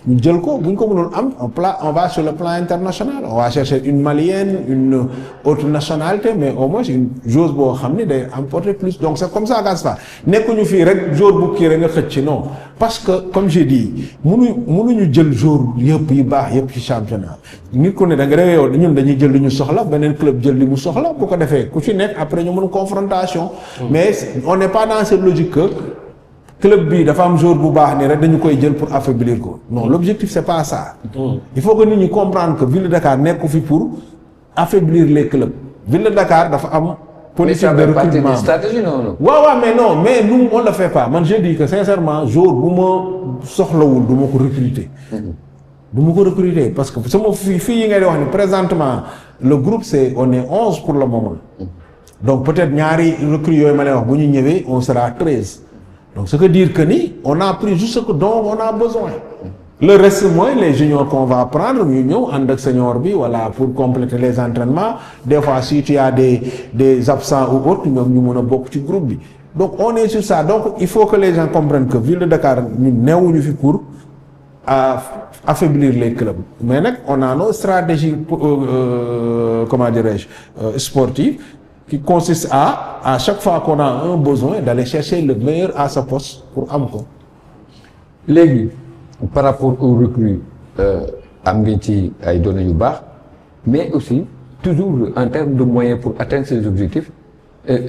ñu jël ko bu ñu ko mënul am on va sur le plan international on va chercher une malienne une autre nationalité mais au moins une joueuse boo xam ne day emporter plus donc c'est comme ça que ça se passe nekkuñu fii rek joueur bu kii rek nga xëcc ci non parce que comme j'ai dit mënuñu jël joueur yëpp yu baax yëpp ci championnat nit ku ne da nga réew yow ñun dañuy jël li ñu soxla beneen club jël li mu soxla bu ko defee ku ci nekk après ñu mën confrontation mais on n'est pas dans cette logique que club bi dafa am joueur bu baax ni rek dañu koy jël pour affaiblir ko non l'objectif c'est pas ça. il faut que nit ñi comprendre que Ville de Dakar nekku fi pour affaiblir les clubs Ville de Dakar dafa am politique de recrutement stratégie non. waaw mais nous on le fait pas man je dis que sincèrement joueur bu ma soxlawul du ma ko recruter. du ma ko recruter parce que sama fii yi ngay wax ni présentement le groupe on est 11 pour le moment. donc peut-être ñaari recrues yooyu ma lay wax bu ñu ñëwee on sera 13. donc ce que dire que ni on a pris juste ce dont on a besoin. le reste mooy les juniors qu'on va prendre ñu ñëw ànd ak senior bi voilà pour compléter les entraînements des fois si tu as des absents ou autres ñoom ñu mën a bokk ci groupe bi donc on est sur ça donc il faut que les gens comprennent que Ville de Dakar ñu neewuñu fi pour affaiblir les clubs mais nag on a nos stratégies comment dirais-je sportives qui consiste à chaque fois qu'on a un besoin d'aller chercher le meilleur à sa poste pour am ko. léegi par rapport aux recrues am ngeen ci ay données yu baax mais aussi toujours en termes de moyens pour atteindre ces objectifs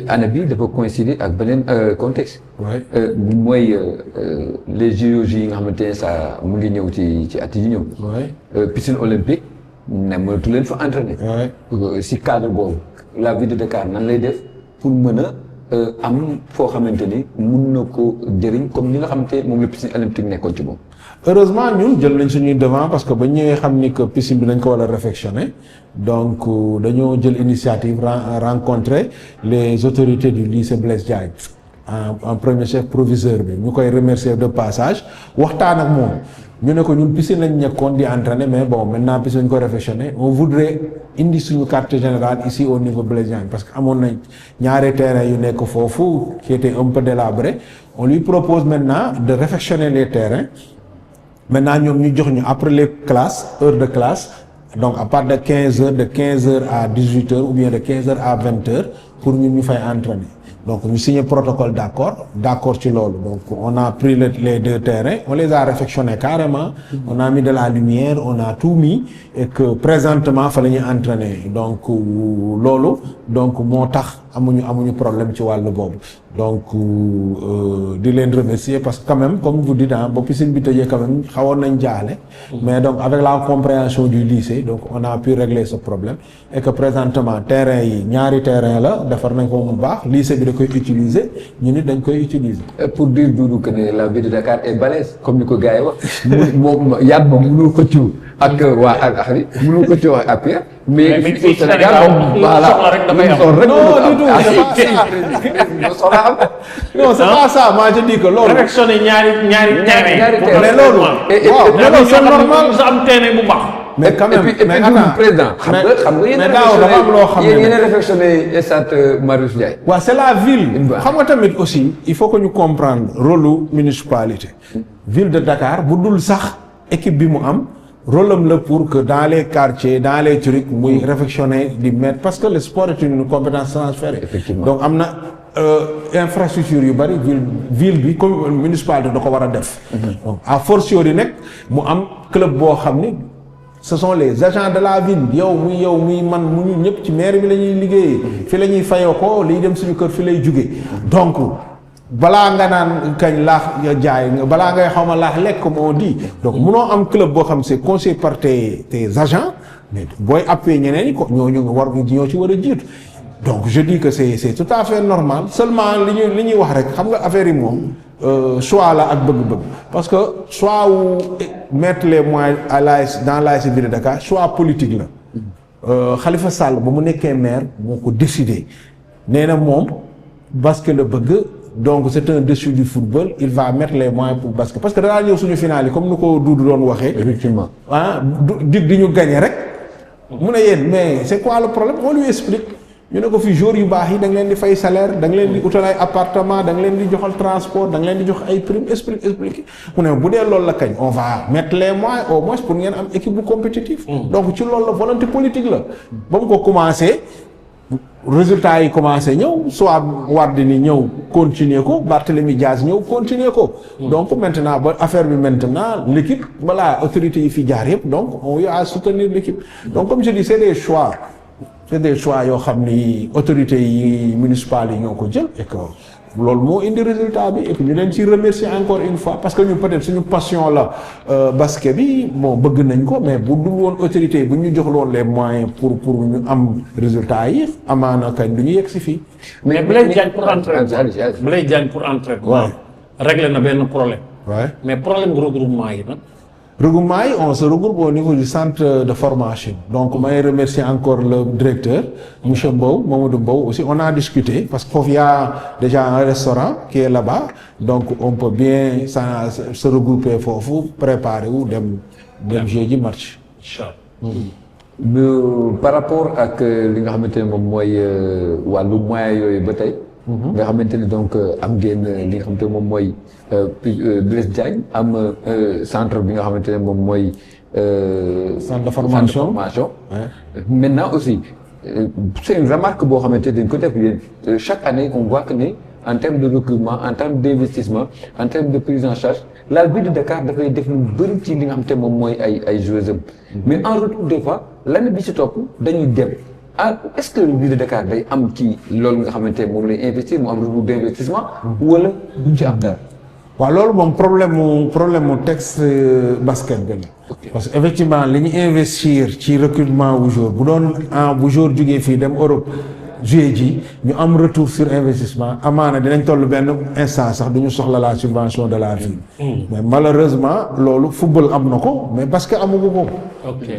année bi dafa coïncider ak beneen contexte. mooy les JOJ yi nga xamante ne ça mu ngi ñëw ci at yi ñëw. piscine olympique ne mënatu leen fa entraîner. si cadre boobu. la ville de Dakar nan lay def pour mën a am foo xamante ni mun na ko jëriñ comme ni nga xamante moom la piscine olympique nekkoon ci moom. heureusement ñun jël nañ suñuy devant parce que ba ñëwee xam ni que piscine bi dañ ko war a réfectionner donc dañoo jël initiative rencontrer les autorités du lycée Blaise Diagne en premier chef proviseur bi ñu koy remercier de passage waxtaan ak moom. ñu ne ko ñun piscine lañ nekkoon di entraîner mais bon maintenant piscine lañ ko réfectionner on voudrait indi suñu quartier général ici au niveau Blaise Diagne parce que amoon nañ ñaari terrain yu nekk foofu qui était un peu délabré on lui propose maintenant de réfectionner les terrains maintenant ñoom ñu jox ñu après les classes heures de classe donc à partir de 15 heures de 15 heures à 18 heures ou bien de 15 heures à 20 heures pour ñun ñu fay entraîner donc ñu signé protocole d'accord ci loolu donc on a pris les deux terrains on les a réfectionnés carrément on a mis de la lumière on a tout mis et que présentement fa la ñuy entraîner donc loolu donc moo tax amuñu problème ci wàllu boobu donc di leen remercier parce que quand même comme vous dites ba piscine bi tëjee quand même xawoon nañ jaaxle mais donc avec la compréhension du lycée donc on a pu régler ce problème et que présentement terrain yi ñaari terrain la defar nañ ko bu baax lycée bi da koy utiliser ñu nit dañ koy utiliser. pour dire Doudou que ne la ville de Dakar est balèze comme ni ko gars yi wax moom yàgg moom mënul xëccoo ak waa ak Axri mënul xëccoo ak APR mais fii Sénégal moom voilà soxla rek dafay am. non du tout non c'est pas ça moi je dis que loolu. réfectionné ñaari terrain. mais loolu. waaw mais loolu c'est normal sa am terrain bu baax. mais quand même mais attends président xam nga mais daaw dafa am loo xam ne yéen a réfectionné stade Marius Ndiaye. waaw c'est la ville. xam nga tamit aussi il faut que ñu comprendre rôle lu municipalité. ville de Dakar bu dul sax équipe bi mu am. rôle am la pour que dans les quartiers dans les trucs muy réfectionner di mettre parce que le sport est une compétence transférée. Effectivement. donc am na infrastructure yu bari ville bi comme municipalité da ko war a def. donc à fortiori nekk mu am club boo xam ni ce sont les agents de la ville yow muy man mu ñu ñëpp ci maire bi la ñuy liggéeyee. fi la ñuy fayoo ko liy dem suñu kër fi lay jugee donc. balaa nga naan kañ laax jaay balaa ngay xaw ma laax lekk comme on dit donc munoo am club boo xam c'est conseillé par tes agents mais booy appee ñeneen ñi ko ñoo ci war a jiitu donc je dis que c'est tout à fait normal seulement li ñuy wax rek xam nga affaire yi moom choix la ak bëgg-bëgg parce que choix wu mettre les moyens dans l'ASC Ville de Dakar choix politique la Khalifa Sall ba mu nekkee maire moo ko décidé nee na moom basket la bëgg. donc c'est un dessus du football il va mettre les moyens pour basket parce que danaa ñëw suñu finale yi comme ni ko Doudou doon waxee. effectivement dig di ñu gagné rek. mu ne yéen mais c'est quoi le problème on lui explique ñu ne ko fi jour yu baax yi da nga leen di fay salaire da nga leen di utal ay appartement da nga leen di joxal transport da nga leen di jox ay prime expliqué mu ne bu dee loolu la kañ on va mettre les moyens au moins pour ngeen am équipe bu compétitive. donc ci loolu la volonté politique la. ba mu ko commencé. résultat yi commencé ñëw soit Wardini ñëw continuer ko Barthélémy Diaz ñëw continuer ko. donc maintenant ba affaire bi maintenant l'équipe voilà autorités yi fi jaar yëpp donc on y a soutenir l'équipe donc comme je dis c'est des choix yoo xam ni autorités yi municipales yi ñoo ko jël et que loolu moo indi résultat bi et puis ñu leen ci remercier encore une fois parce que ñu peut-être suñu passion la basket bi bon bëgg nañ ko mais bu dul woon autorité yi bu ñu jox loon les moyens pour ñu am résultat yi amaana kañ du ñu yegg si fii. mais Blaise Diagne pour entraînement. régler na benn problème. mais problème regroupement yi nag. regroupement yi on se regroupe au niveau du centre de formation donc may remercier encore le directeur monsieur Mbow Mamadou Mbow aussi on a discuté parce que foofu y a déjà un restaurant qui est là-bas donc on peut bien se regrouper foofu préparer wu dem jouer ji match. par rapport ak li nga xamante ne moom mooy wàllu moyens yooyu ba tey. nga xamante ni donc am ngeen li nga xamante ne moom mooy Blaise Diagne am centre bi nga xamante ne moom mooy. centre de formation maintenant aussi c'est une remarque boo xamante dañ ko def yéen chaque année on voit que ne en termes de recrutement en termes d'investissement en termes de prise en charge la ville de Dakar dafay def lu bëri ci li nga xamante ne moom mooy ay joueurs am mais en retour des fois l'année bi ci topp dañuy dem. est-ce que ville de Dakar day am ci loolu nga xamante ne moom lay investir mu am retour d'investissement wala duñ ci am dara. waaw loolu moom problème mu texte basket bi la. parce que effectivement li ñu investir ci recrutement wu jour bu doon bu jour jugee fii dem Europe jouer ji ñu am retour sur investissement amaana dinañ toll benn instant sax duñu soxla la subvention de la ville. mais malheureusement loolu football am na ko mais basket amagu ko.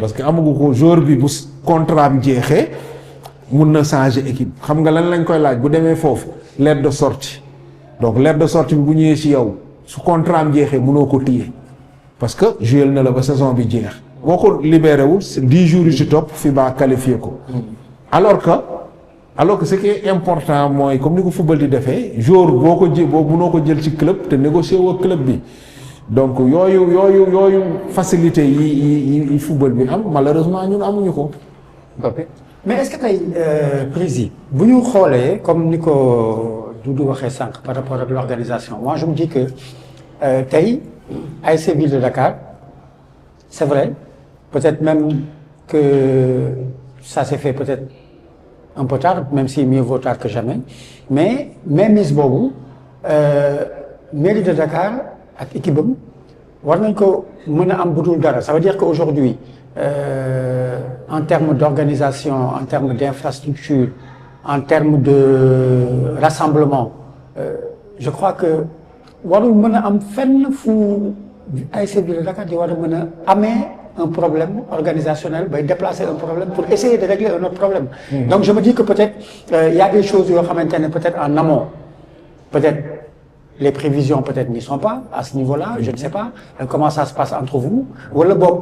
parce que amagu ko jour bi bu contrat am jeexee mun na changer équipe xam nga lan lañ koy laaj bu demee foofu lettre de sortie donc lettre de sortie bi bu ñëwee ci yow su contrat am jeexee mënoo ko téye parce que joué na la ba saison bi jeex boo ko libéré wul 10 jours yu ci topp FIBA qualifié ko. alors que ce qui est important mooy comme ni ko football di defee jour boo ko mënoo ko jël ci club te négocier woo club bi donc yooyu facilité yi football bi am malheureusement ñun amuñu ko. mais est-ce que tey président bu ñu xoolee comme ni ko Doudou waxee sànq par rapport ak l'organisation moi je me dis que tey ASC Ville de Dakar c'est vrai peut-être même que ça s'est fait peut-être un peu tard, même si mieux vaut tard que jamais. Mais mise boobu mairie de Dakar ak équipe am war nañ ko mën a am budul dara. Ça veut dire qu'aujourd'hui en termes d'organisation, en termes d'infrastructure, en termes de rassemblement, je crois que warul mën a am fenn fu ASC Ville de Dakar di war a mën a amee un problème organisationnel, déplacer un problème pour essayer de régler un autre problème. Donc je me dis que peut-être il y a des choses yoo xamante ne peut-être en amont, peut-être les prévisions peut-être n'y sont pas à ce niveau-là, je ne sais pas comment ça se passe entre vous. Wala boog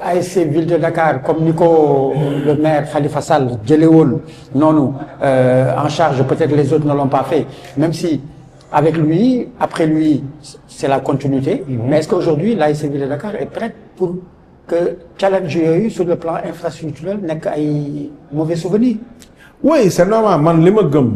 ASC Ville de Dakar comme ni ko le maire Khalifa Sall jëlee woon noonu en charge, peut-être les autres ne l'ont pas fait, même si avec lui, après lui, c'est la continuité. Mais est-ce qu'aujourd'hui, l'ASC Ville de Dakar est prête pour que challenge yooyu sur le plan infrastructurel nekk ay mauvais souvenirs? Oui, c'est normal. Man li ma gëm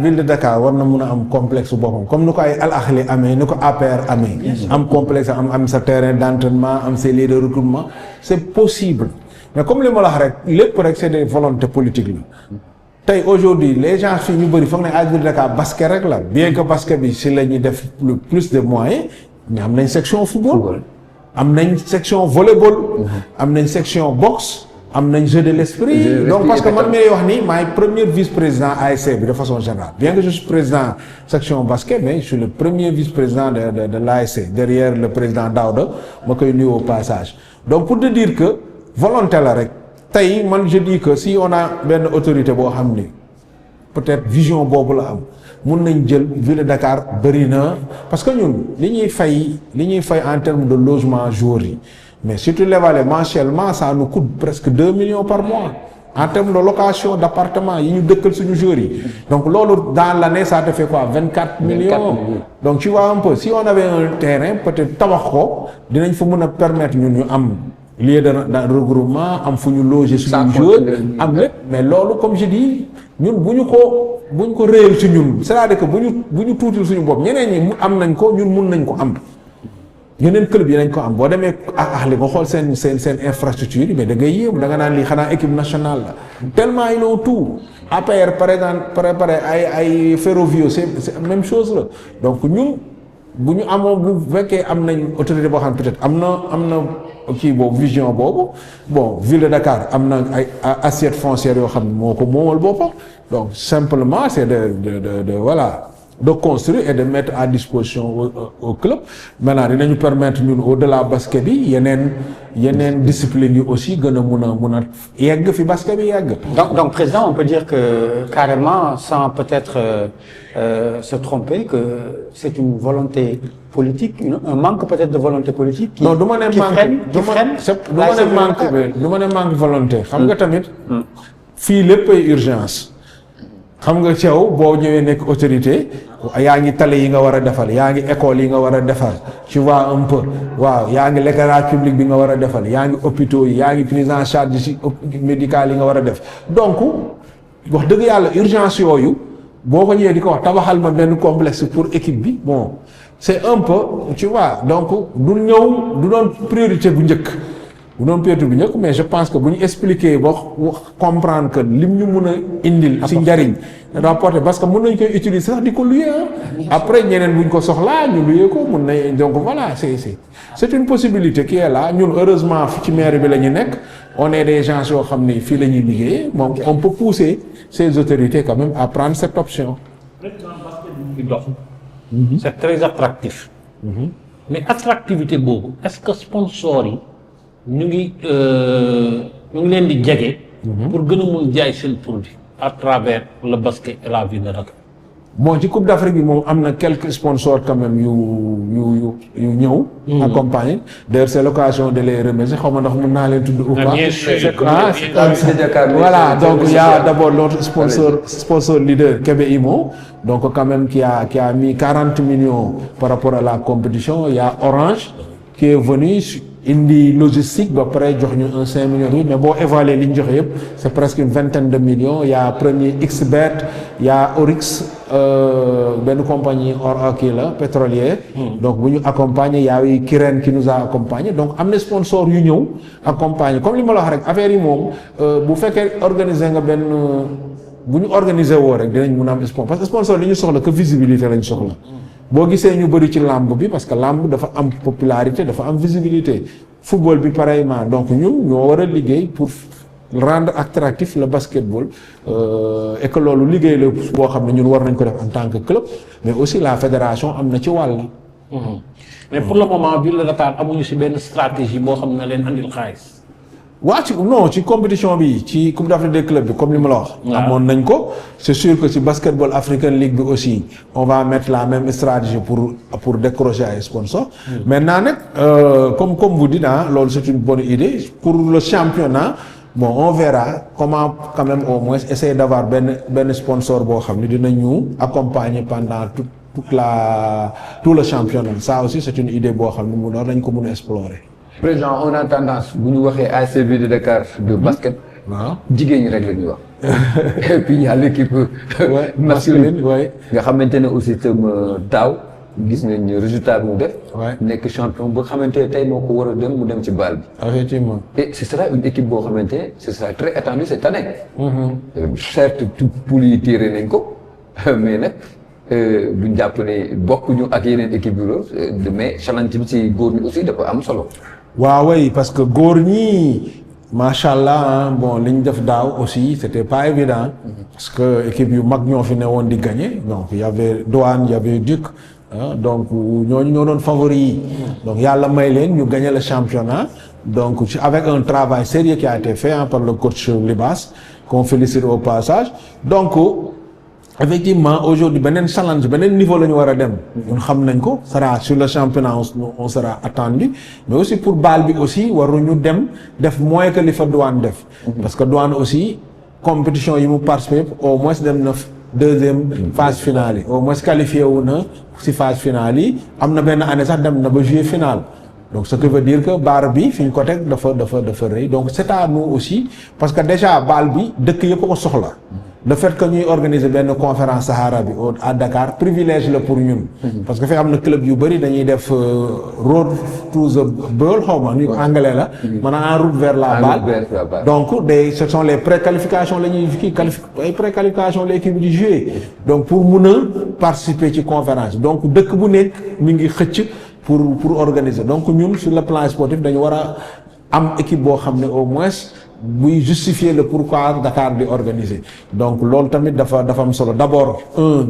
Ville de Dakar war na mun a am complexe boppam comme ni ko ay Al Ahly amee ni ko APR amee. am complexe am sa terrain d'entraînement, am ses lieux de recrutement. C'est possible. Mais comme li ma la wax rek lépp rek c'est des volontés politiques la. Tey aujourd'hui les gens fii ñu bëri foog ne ASC Ville de Dakar basket rek la, bien que basket bi si la ñuy def le plus de moyens, mais am nañ section football, am nañ section volleyball, am nañ section boxe, am nañ jeu de l'esprit. Donc parce que man mi lay wax ni maay premier vice-président ASC bi de façon générale, bien que je suis président section basket, mais je suis le premier vice-président de l'ASC derrière le président Daouda, ma koy nuyu au passage. Donc pour te dire que volonté la rek. Tey man je dis que si on a benn autorité boo xam ni peut-être vision boobu la am mun nañ jël Ville de Dakar bëri na parce que ñun li ñuy fay en termes de logement jour yi, mais si tu l'évalues mensuellement ça nous coûte presque 2 millions par mois en termes de location d'appartement yi ñu dëkkal suñu jour yi. Donc loolu dans l'année ça te fait quoi 24 millions. Donc tu vois un peu si on avait un terrain peut-être tabax ko dinañ fa mën a permettre ñun ñu am lieu de regroupement, am fu ñu loger suñu jour, am lépp. Mais loolu comme je dis ñun bu ñu ko réel ci ñun, c'est-à-dire que bu ñu tuutil suñu bopp ñeneen ñi am nañ ko, ñun mun nañ ko am. yeneen club yi nañ ko am boo demee li nga xool seen infrastructure yi mais da ngay yéem da nga naan lii xanaa équipe nationale la. Tellement ils ont tout. APR par exemple préparé ay Ferrovio c'est même chose la. Donc ñun bu ñu amoon bu fekkee am nañ autorité boo xam peut-être am na kii boobu vision boobu bon Ville de Dakar am na ay assiette foncière yoo xam ne moo ko moomal boppam. Donc simplement c'est de voilà. De construire et de mettre à disposition au club. Maintenant dinañu permettre ñun au-delà basket bi yeneen discipline yi aussi gën a mun a yegg fi basket bi yegg. Donc président, on peut dire que carrément sans peut-être se tromper que c'est une volonté politique, un manque peut-être de volonté politique. Non, du ma ne manque volonté. Xam nga tamit fii lépp ay urgence. Xam nga ceew boo ñëwee nekk autorité yaa ngi tali yi nga war a defal yaa ngi école yi nga war a defal tu vois un peu waaw yaa ngi l'éclairage public bi nga war a defal yaa ngi hôpitaux yi yaa ngi prise en charge ci médicale yi nga war a def. Donc wax dëgg yàlla urgence yooyu boo ko ñëwee di ko wax tabaxal ma benn complexe pour équipe bi bon c'est un peu tu vois donc du doon priorité bu njëkk. bu doon péetu bu njëkk mais je pense que bu ñu expliquer ba comprendre que lim ñu mun a indil ci njariñ rapporter parce que mun nañ koy utiliser sax di ko louer après ñeneen buñ ko soxlaa ñu louer ko mun nañ donc voilà c'est une possibilité qui est là ñun heureusement fi ci maire bi la ñu nekk on est des gens yoo xam ne fii la ñuy liggéeyee moom on peut pousser ces autorités quand même à prendre cette option. C'est très attractif. Mais attractivité boobu est-ce que sponsor yi ñu ngi leen di jege. pour gën a mun jaay seen produit à travers le basket et la Ville de Dakar. Bon ci Coupe d'Afrique bi moom am na quelques sponsors quand même yu ñëw. accompagner d'ailleurs c'est l'occasion de les remercier xaw ma ndax mën naa leen tudd ou pas. Voilà donc il y a d'abord notre sponsor leader Kébé Imo donc quand même qui a mis 40 millions par rapport à la compétition. Il y a Orange qui est venu indi logistique ba pare jox ñu un 5 millions mais boo évaluer li ñu joxe yëpp c'est presque une vingtaine de millions. Il y a premier XBet, il y a Oryx, benn compagnie kii la pétrolière. Donc bu ñu accompagner, il y a eu Kiren qui nous a accompagné. Donc am na sponsor yu ñëw accompagner comme li ma la wax rek affaire yi moom bu fekkee organiser nga benn bu ñu organiser woo rek dinañ mun a am sponsor parce que sponsor li ñu soxla que visibilité lañ soxla. boo gisee ñu bëri ci làmb bi parce que làmb dafa am popularité dafa am visibilité football bi pareillement donc ñun ñoo war a liggéey pour rendre attractif le basketball et que loolu liggéey la boo xam ne ñun war nañ ko def en tant que club mais aussi la fédération am na ci wàll. mais pour le moment Ville de Dakar amuñu si benn stratégie boo xam ne leen andil xaalis. waa ci compétition bi ci Coupe d'Afrique des clubs bi comme li ma la wax. amoon nañ ko c'est sûr que ci Basketball African League bi aussi on va mettre la même stratégie pour décrocher ay sponsors. Maintenant nag comme vous dites loolu c'est une bonne idée pour le championnat bon on verra comment quand même au moins essayer d'avoir benn sponsor boo xam ne dinañu accompagner pendant tout le championnat ça aussi c'est une idée boo xam ne mu doon nañ ko mën a explorer. Président on a tendance bu ñu waxee ASC Ville de Dakar de basket. waaw jigéen ñi rek la ñuy wax. et puis il y a l'équipe masculine nga xamante ne aussi itam daaw gis nañ résultat bi mu def. nekk champion ba xamante ne tey moo ko war a dem mu dem ci baal bi. effectivement. et ce sera une équipe boo xamante ne ce sera très attendu cette année. Certes tout poule yi tiré nañ ko mais nag buñ jàpp ne bokkuñu ak yeneen équipe yu loolu mais challenge bi ci góor ñi aussi dafa am solo. waaw oui parce que góor ñi macha allah bon li ñu def daaw aussi c'était pas évident parce que équipe yu mag ñoo fi ne woon di gagner donc il y avait Douane il y avait Duc donc ñooñu ñoo doon favori yi donc yàlla may leen ñu gagner le championnat donc avec un travail sérieux qui a été fait par le coach Libas qu'on félicite au passage donc effectivement aujourd'hui beneen challenge beneen niveau la ñu war a dem ñun xam nañ ko sera sur le championnat on sera attendu mais aussi pour baal bi aussi waruñu dem def moins que li fa Douane def parce que Douane aussi compétition yi mu participé au moins dem na deuxième phase finale yi au moins qualifié wu na si phase finale yi am na benn année sax dem na ba jouer finale donc ce qui veut dire que baar bi fi ñu ko teg dafa rëy donc c'est à nous aussi parce que déjà baal bi dëkk yëpp ko soxla le fait que ñuy organiser benn conférence Sahara bi à Dakar privilège la pour ñun. parce que fi am na club yu bëri dañuy def road to the ball xaw ma ni anglais la. maanaam en route vers la balle. donc ce sont les préqualifications la ñuy ay préqualifications la équipe di jouer donc pour mun a participer ci conférence donc dëkk bu nekk mi ngi xëcc pour organiser donc ñun sur le plan sportif dañu war a am équipe boo xam ne au moins. buy justifier le pourquoi Dakar di organiser donc loolu tamit dafa am solo d'abord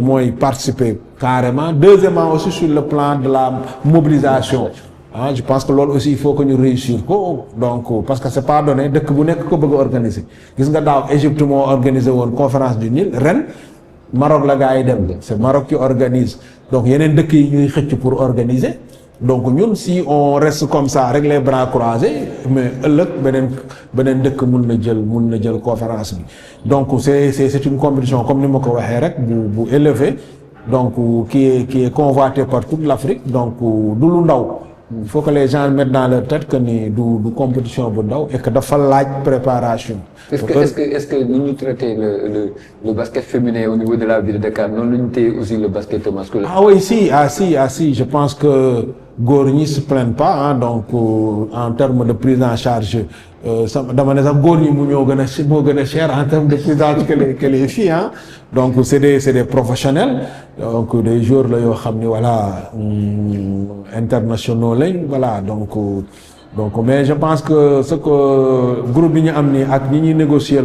mooy participer carrément deuxièmement aussi sur le plan de la mobilisation je pense que loolu aussi il faut que ñu réussir ko donc parce que c'est pas donné dëkk bu nekk ko bëgg a organiser gis nga daaw Égypte moo organiser woon conférence du Nil ren Maroc la gaa yi dem c'est Maroc qui organise donc yeneen dëkk yi ñuy xëcc pour organiser donc ñun si on reste comme ça avec les bras croisés mais ëllëg beneen dëkk mun na jël conférence bi donc c'est une compétition comme ni ma ko waxee rek bu élevé donc qui est convoité par toute l'Afrique donc du lu ndaw il faut que les gens mettent dans leur tête que ni du compétition bu ndaw et que dafa laaj préparation. Est-ce que ni ñu traiter le basket féminin au niveau de la ville de Dakar noonu la ñu téye aussi le basket masculin. Ah oui si je pense que góor ñi se plaignent pas donc en termes de prise en charge dama ne sax góor ñi moo gën a cher en termes de prise en charge que les filles donc c'est des professionnels donc des joueurs la yoo xam ni voilà internationaux lañ voilà donc mais je pense que ce que groupe bi ñu am ni ak ñi ñuy négocier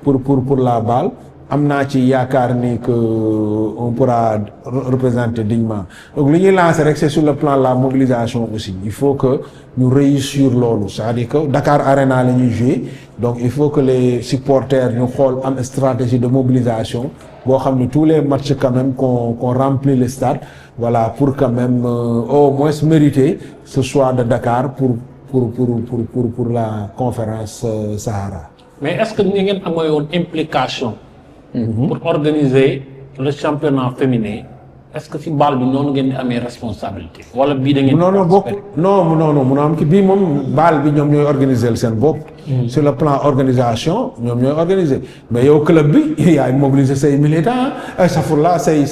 pour la balle am naa ci yaakaar ni que on pourra représenter dignement donc li ñuy lancer rek c'est sur le plan de la mobilisation aussi il faut que ñu réussir loolu c'est-à-dire que Dakar Arena la ñuy jouer donc il faut que les supporters ñu xool am stratégie de mobilisation boo xam ne tous les matchs quand même qu'on remplit le stade voilà pour quand même au moins mériter ce choix de Dakar pour la conférence Sahara. mais est-ce que ni ngeen amoon implication. pour organiser le championnat féminin est-ce que si baal bi noonu ngeen di amee responsabilité wala bii da ngeen. non bokk non mun a am ki bii moom baal bi ñoom ñooy organiser seen bopp. sur le plan organisation ñoom ñooy organiser mais yow club bi yaay mobiliser say militants safurla say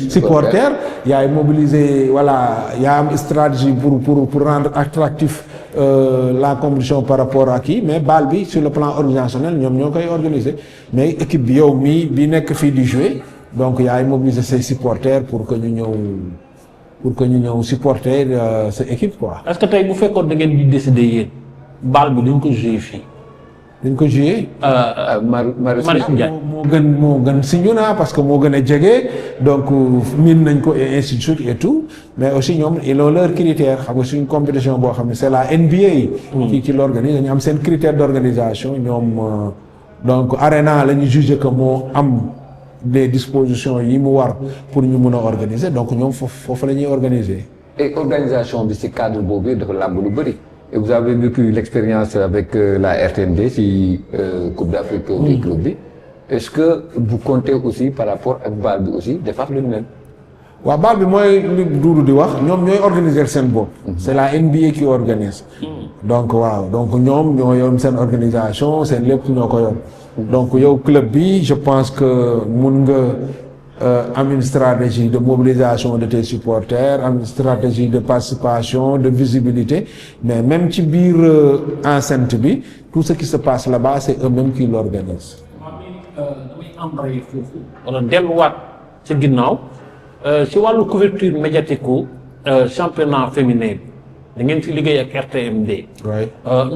supporters yaay mobiliser voilà yaa am stratégie pour rendre attractif la compétition par rapport à kii mais baal bi sur le plan organisationnel ñoom ñoo koy organiser mais équipe bi yow mii bi nekk fii di jouer donc yaay mobiliser say supporters pour que ñu ñëw supporter sa équipe quoi. est-ce que tey bu fekkoon da ngeen di décider yéen baal bi duñ ko jouer fii. dañ ko joué. Marius Ndiaye moo gën si ñu parce que moo gën a jege donc miin nañ ko et ainsi de suite et tout mais aussi ñoom ils ont leurs critères xam nga suñ compétition boo xam ne c'est la NBA. qui l'organise dañu am seen critère d'organisation ñoom donc Arena la ñu jugé que moo am des dispositions yi mu war pour ñu mun a organiser donc ñoom foofu la ñuy organiser. et organisation bi ci cadre boobu dafa làmb lu bëri. Et vous avez vécu l'expérience avec la RTND si Coupe d'Afrique des clubs bi. Est-ce que vous comptez aussi par rapport ak baal bi aussi defaat lu mel. waaw baal bi mooy li Doudou di wax ñoom ñooy organiser seen bopp. c'est la NBA qui organise. donc waaw donc ñoom ñoo yor seen organisation seen lépp ñoo ko yor. donc yow club bi je pense que mun nga. am une stratégie de mobilisation de tes supporters am une stratégie de participation de visibilité mais même ci biir enceinte bi tout ce qui se passe là-bas c'est eux-mêmes qui l'organisent. damay embrayé foofu wala delluwaat ci ginnaaw ci wàllu couverture médiatique championnat féminin bi da ngeen fi liggéey ak RTMD.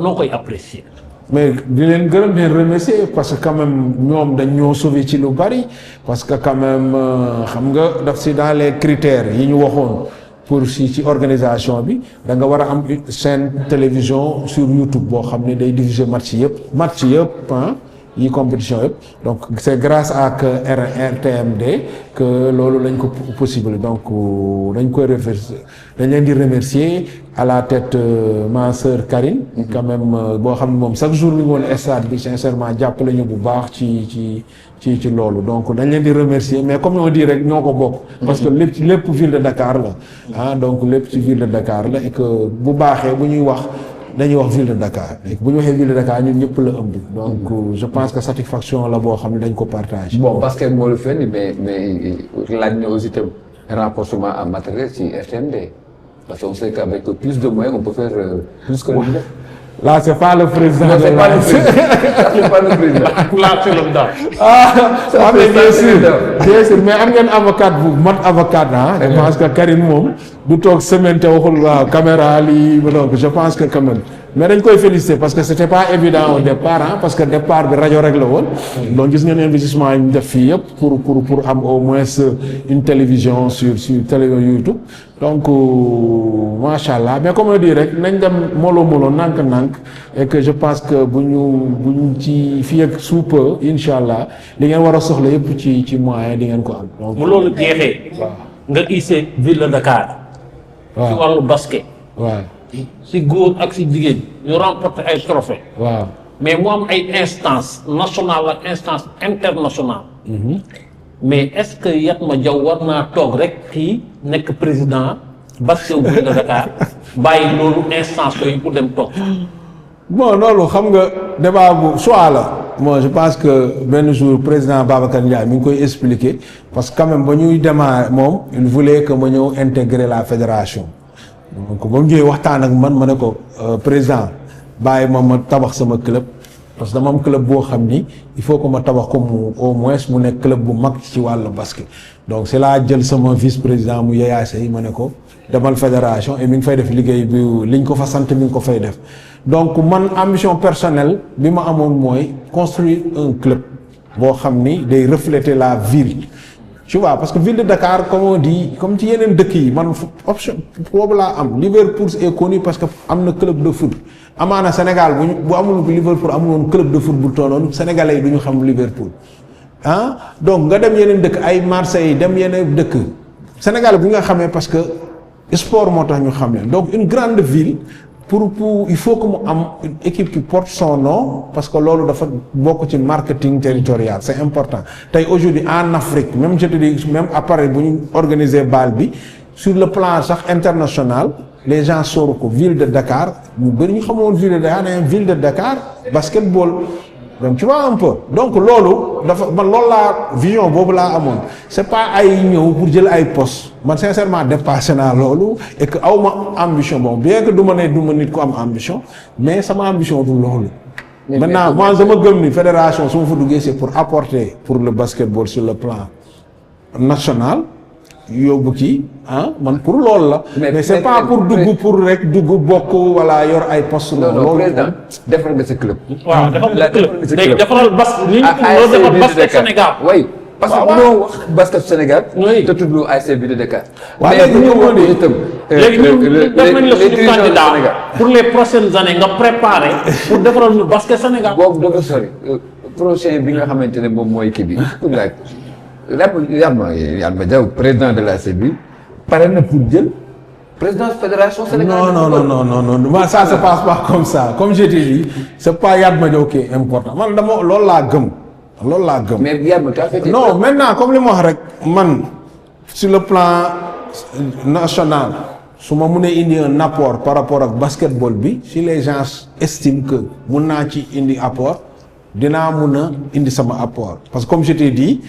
noo koy apprécier. mais di leen gërëm di leen remercier parce que quand même ñoom dañ ñoo sauver ci lu bari parce que quand même xam nga daf si dans les critères yi ñu waxoon pour ci organisation bi da nga war a am chaîne télévision sur YouTube boo xam ne day diffuser match yëpp yi compétition yëpp donc c'est grâce à RTMD que loolu lañ ko possible donc dañ koy dañ leen di remercier à la tête ma sœur Karine quand même boo xam ne moom chaque jour li ngoon stade bi sincèrement jàppale ñu bu baax ci loolu donc dañ leen di remercier mais comme on dit rek ñoo ko bokk parce que lépp ville de Dakar la donc lépp ci ville de Dakar la et que bu baaxee bu ñuy wax dañuy wax ville de Dakar bu ñu waxee ville de Dakar ñun ñëpp la ëmb donc je pense que satisfaction la boo xam ne dañ ko partage. bon basket moo la fenn mais laaj na aussi itam renforcement en matériel ci RTMD parce que on sait qu'avec plus de moyens on peut faire plus que le. Là c'est pas le président. Non, c'est pas le président. C'est pas le président. Là c'est le dara. mais bien sûr mais am ngeen avocat bu mat avocat je pense que Karim moom du toog semaine te waxul waaw caméra lii donc je pense que quand même mais dañ koy féliciter parce que c'était pas évident au départ parce que départ bi rajo rek la woon donc gis ngeen investissement yi ñu def fii yëpp pour am au moins une télévision sur télé YouTube donc macha allah mais comme on dit rek nañ dem molo nànk et que je pense que bu ñu ci fii ak sous peu incha allah li ngeen war a soxla yëpp ci moyen di ngeen ko am. donc bu loolu jeexee. nga gisee ville de Dakar. ci wàllu basket. waaw si góor ak si jigéen ñu remporter ay trophées. waaw mais mu am ay instances nationales ak instances internationales. mais est-ce que Yatma Diaw war naa toog rek kii nekk président basket ville de Dakar bàyyi loolu instance yooyu pour dem toog. bon loolu xam nga débat bu choix la moi je pense que benn jour président Babacar Ndiaye mi ngi koy expliquer parce que quand même ba ñuy démarrer moom il voulait que ma ñëw intégrer la fédération donc ba mu ñëwee waxtaan ak man ma ne ko président bàyyi ma tabax sama club parce que dama am club boo xam ni il faut que ma tabax ko mu au moins mu nekk club bu mag ci wàllu basket donc c'est là jël sama vice président mu Yaya Sey ma ne ko demal fédération et mi ngi fay def liggéey bi liñ ko fa sant mi ngi ko fay def donc man ambition personnelle bi ma amoon mooy construire un club boo xam ni day refléter la ville tu vois parce que ville de Dakar comme on dit comme ci yeneen dëkk yi man option boobu laa am Liverpool est connu parce que am na club de foot amaana Sénégal bu amul Liverpool amul woon club de foot bu tolloon sénégalais yi du ñu xam Liverpool donc nga dem yeneen dëkk ay Marseille dem yeneen dëkk Sénégal bu nga xamee parce que sport moo tax ñu xam leen donc une grande ville il faut que mu am une équipe qui porte son nom parce que loolu dafa bokk ci marketing territorial c'est important tey aujourd'hui en Afrique même je te dis même après bu ñu organiser BAL bi sur le plan sax international les gens sooru ko ville de Dakar ñu bëri ñu xamoon ville de Dakar ne ville de Dakar basketball donc tu vois un peu donc loolu dafa man loolu laa vision boobu laa amoon c'est pas ay ñëw pour jël ay poste man sincèrement dépassé naa loolu et que awma ambition bon bien que du ma nit ku am ambition mais sama ambition du loolu maintenant moi dama gëm ni fédération su ma fa duggee c'est pour apporter pour le basketball sur le plan national yóbbu kii man pour loolu la. mais c'est pas pour dugg pour rek dugg bokk wala yor ay poste non président defar nga sa club. waaw defar nga club léegi defaral basket Sénégal. oui parce que mënoo wax basket Sénégal. te tudd ASC Ville de Dakar. waaw léegi ñu ngi itam. léegi ñun def nañ la suñu candidat pour les prochaines années nga préparer pour defaral ñu basket Sénégal. boobu dafa sori prochain bi nga xamante ne moom mooy kii bi. Yatma Diaw président de la CB pare na pour jël président fédération sénégalaise. non moi ça se passe pas comme ça comme je t'ai dit c'est pas Yatma Diaw qui est important man dama loolu laa gëm. mais Yatma tu as fait non maintenant comme li ma wax rek man sur le plan national su ma mënee indi un apport par rapport ak basketball bi si les gens estiment que mun naa ci indi apport dinaa mun a indi sama apport parce que comme je t'ai dit.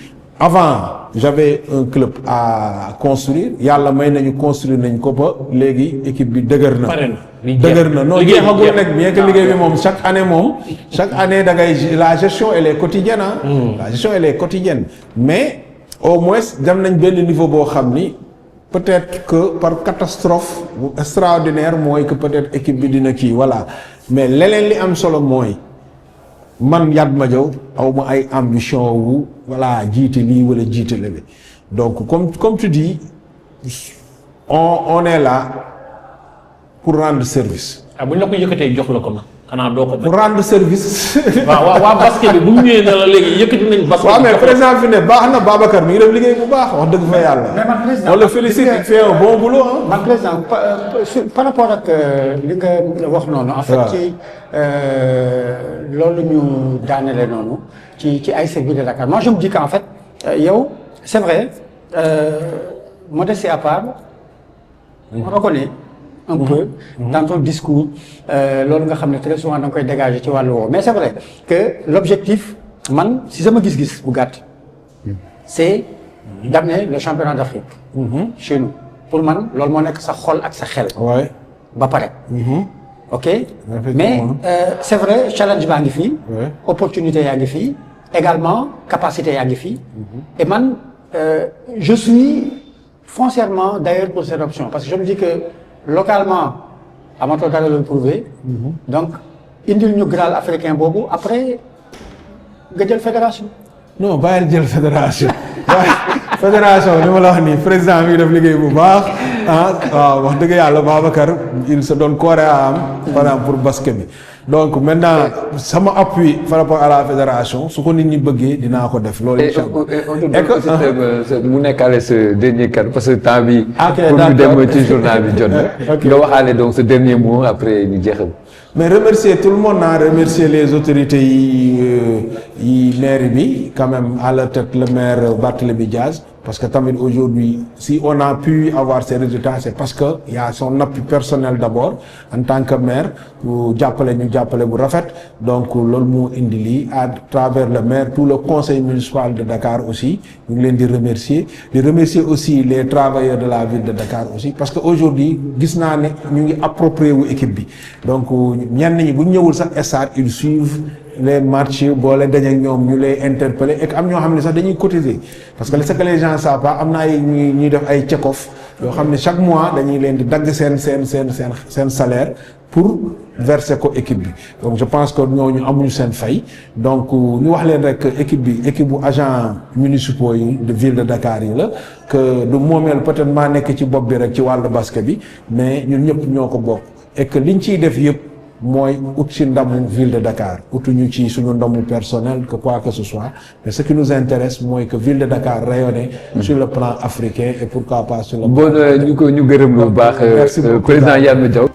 Avant j'avais un club à construire yàlla may nañu construire nañ ko ba léegi équipe bi dëgër na non jeexagul nag bien que liggéey bi moom chaque année da ngay la gestion elle est quotidienne la gestion elle est quotidienne mais au moins dem nañ benn niveau boo xam ni peut-être que par catastrophe extraordinaire mooy que peut-être équipe bi dina kii voilà mais leneen li am solo mooy man Yatma Diaw awma ay ambition wu voilà jiite lii wala jiite lële donc comme tu dis on est là pour rendre service. bu ñu la ko yëkkatee jox la ko nag xanaa doo ko. pour rendre service. waaw basket bi bu ñu ñëwee ne la léegi yëkkati nañ basket. waaw mais président fi ne baax na Babacar mi ngi def liggéey bu baax wax dëgg fa yàlla. mais man président on le félicite il fait un bon boulot ah. man président par rapport ak li nga wax noonu. en fait ci loolu ñu daanele noonu ci ASC Ville de Dakar moi je me dis qu'en fait yow c'est vrai modestie à part on reconnaît un peu dans ton discours loolu nga xam ne très souvent da nga koy dégager ci wàllu woowu mais c'est vrai que l'objectif man si sama gis-gis bu gàtt c'est d'amener le championnat d'Afrique chez nous pour man loolu moo nekk sa xol ak sa xel ba pare ok mais c'est vrai challenge baa ngi fii opportunité yaa ngi fii également capacité yaa ngi fii et man je suis foncièrement d'ailleurs pour cette option parce que je me dis que localement amatoo dara looy prouver donc indil ñu Graal africain boobu après nga jël fédération non bàyyil jël fédération fédération li ma la wax nii président mi def liggéey bu baax waaw wax dëgg yàlla Babacar il se donne corps et âme par exemple pour basket bi donc maintenant sama appui par rapport à la fédération su ko nit ñi bëggee dinaa ko def loolu incha allah mu nekkaale ce dernier cadre parce que temps bi pour ñu dem ci journal bi jot na nga waxaale donc ce dernier mot après ñu jeexal. mais remercier tout le monde remercier les autorités yi maire bi quand même à la tête le maire Barthélémy Diaz parce que tamit aujourd'hui si on a pu avoir ces résultats c'est parce que il y a son appui personnel d'abord en tant que maire ñu jàppale bu rafet donc loolu moo indi lii à travers le maire tout le conseil municipal de Dakar aussi ñu ngi leen di remercier aussi les travailleurs de la ville de Dakar aussi parce que aujourd'hui gis naa ne ñu ngi approprié wu équipe bi donc ñenn ñi bu ñëwul sax stade ils suivent les matchs boo leen dajeek ñoom ñu lay interpeller et am ñoo xam ne sax dañuy cotiser parce que ce que les gens savent pas am na ay ñuy def ay check-off yoo xam ne chaque mois dañuy leen di dagg seen salaire pour verser ko équipe bi donc je pense que ñooñu amuñu seen fay donc ñu wax leen rek équipe bu agent municipaux yi de ville de Dakar yi la que du moomeel peut-être maa nekk ci bopp bi rek ci wàllu basket bi mais ñun ñëpp ñoo ko bokk et que liñ ciy def yëpp mooy ut ci ndamu ville de Dakar utuñu ci suñu ndamu personnel que quoi que ce soit mais ce qui nous intéresse mooy que ville de Dakar rayonne sur le plan africain et pourquoi pas sur le plan ñu gërëm lu baax président Yatma Diaw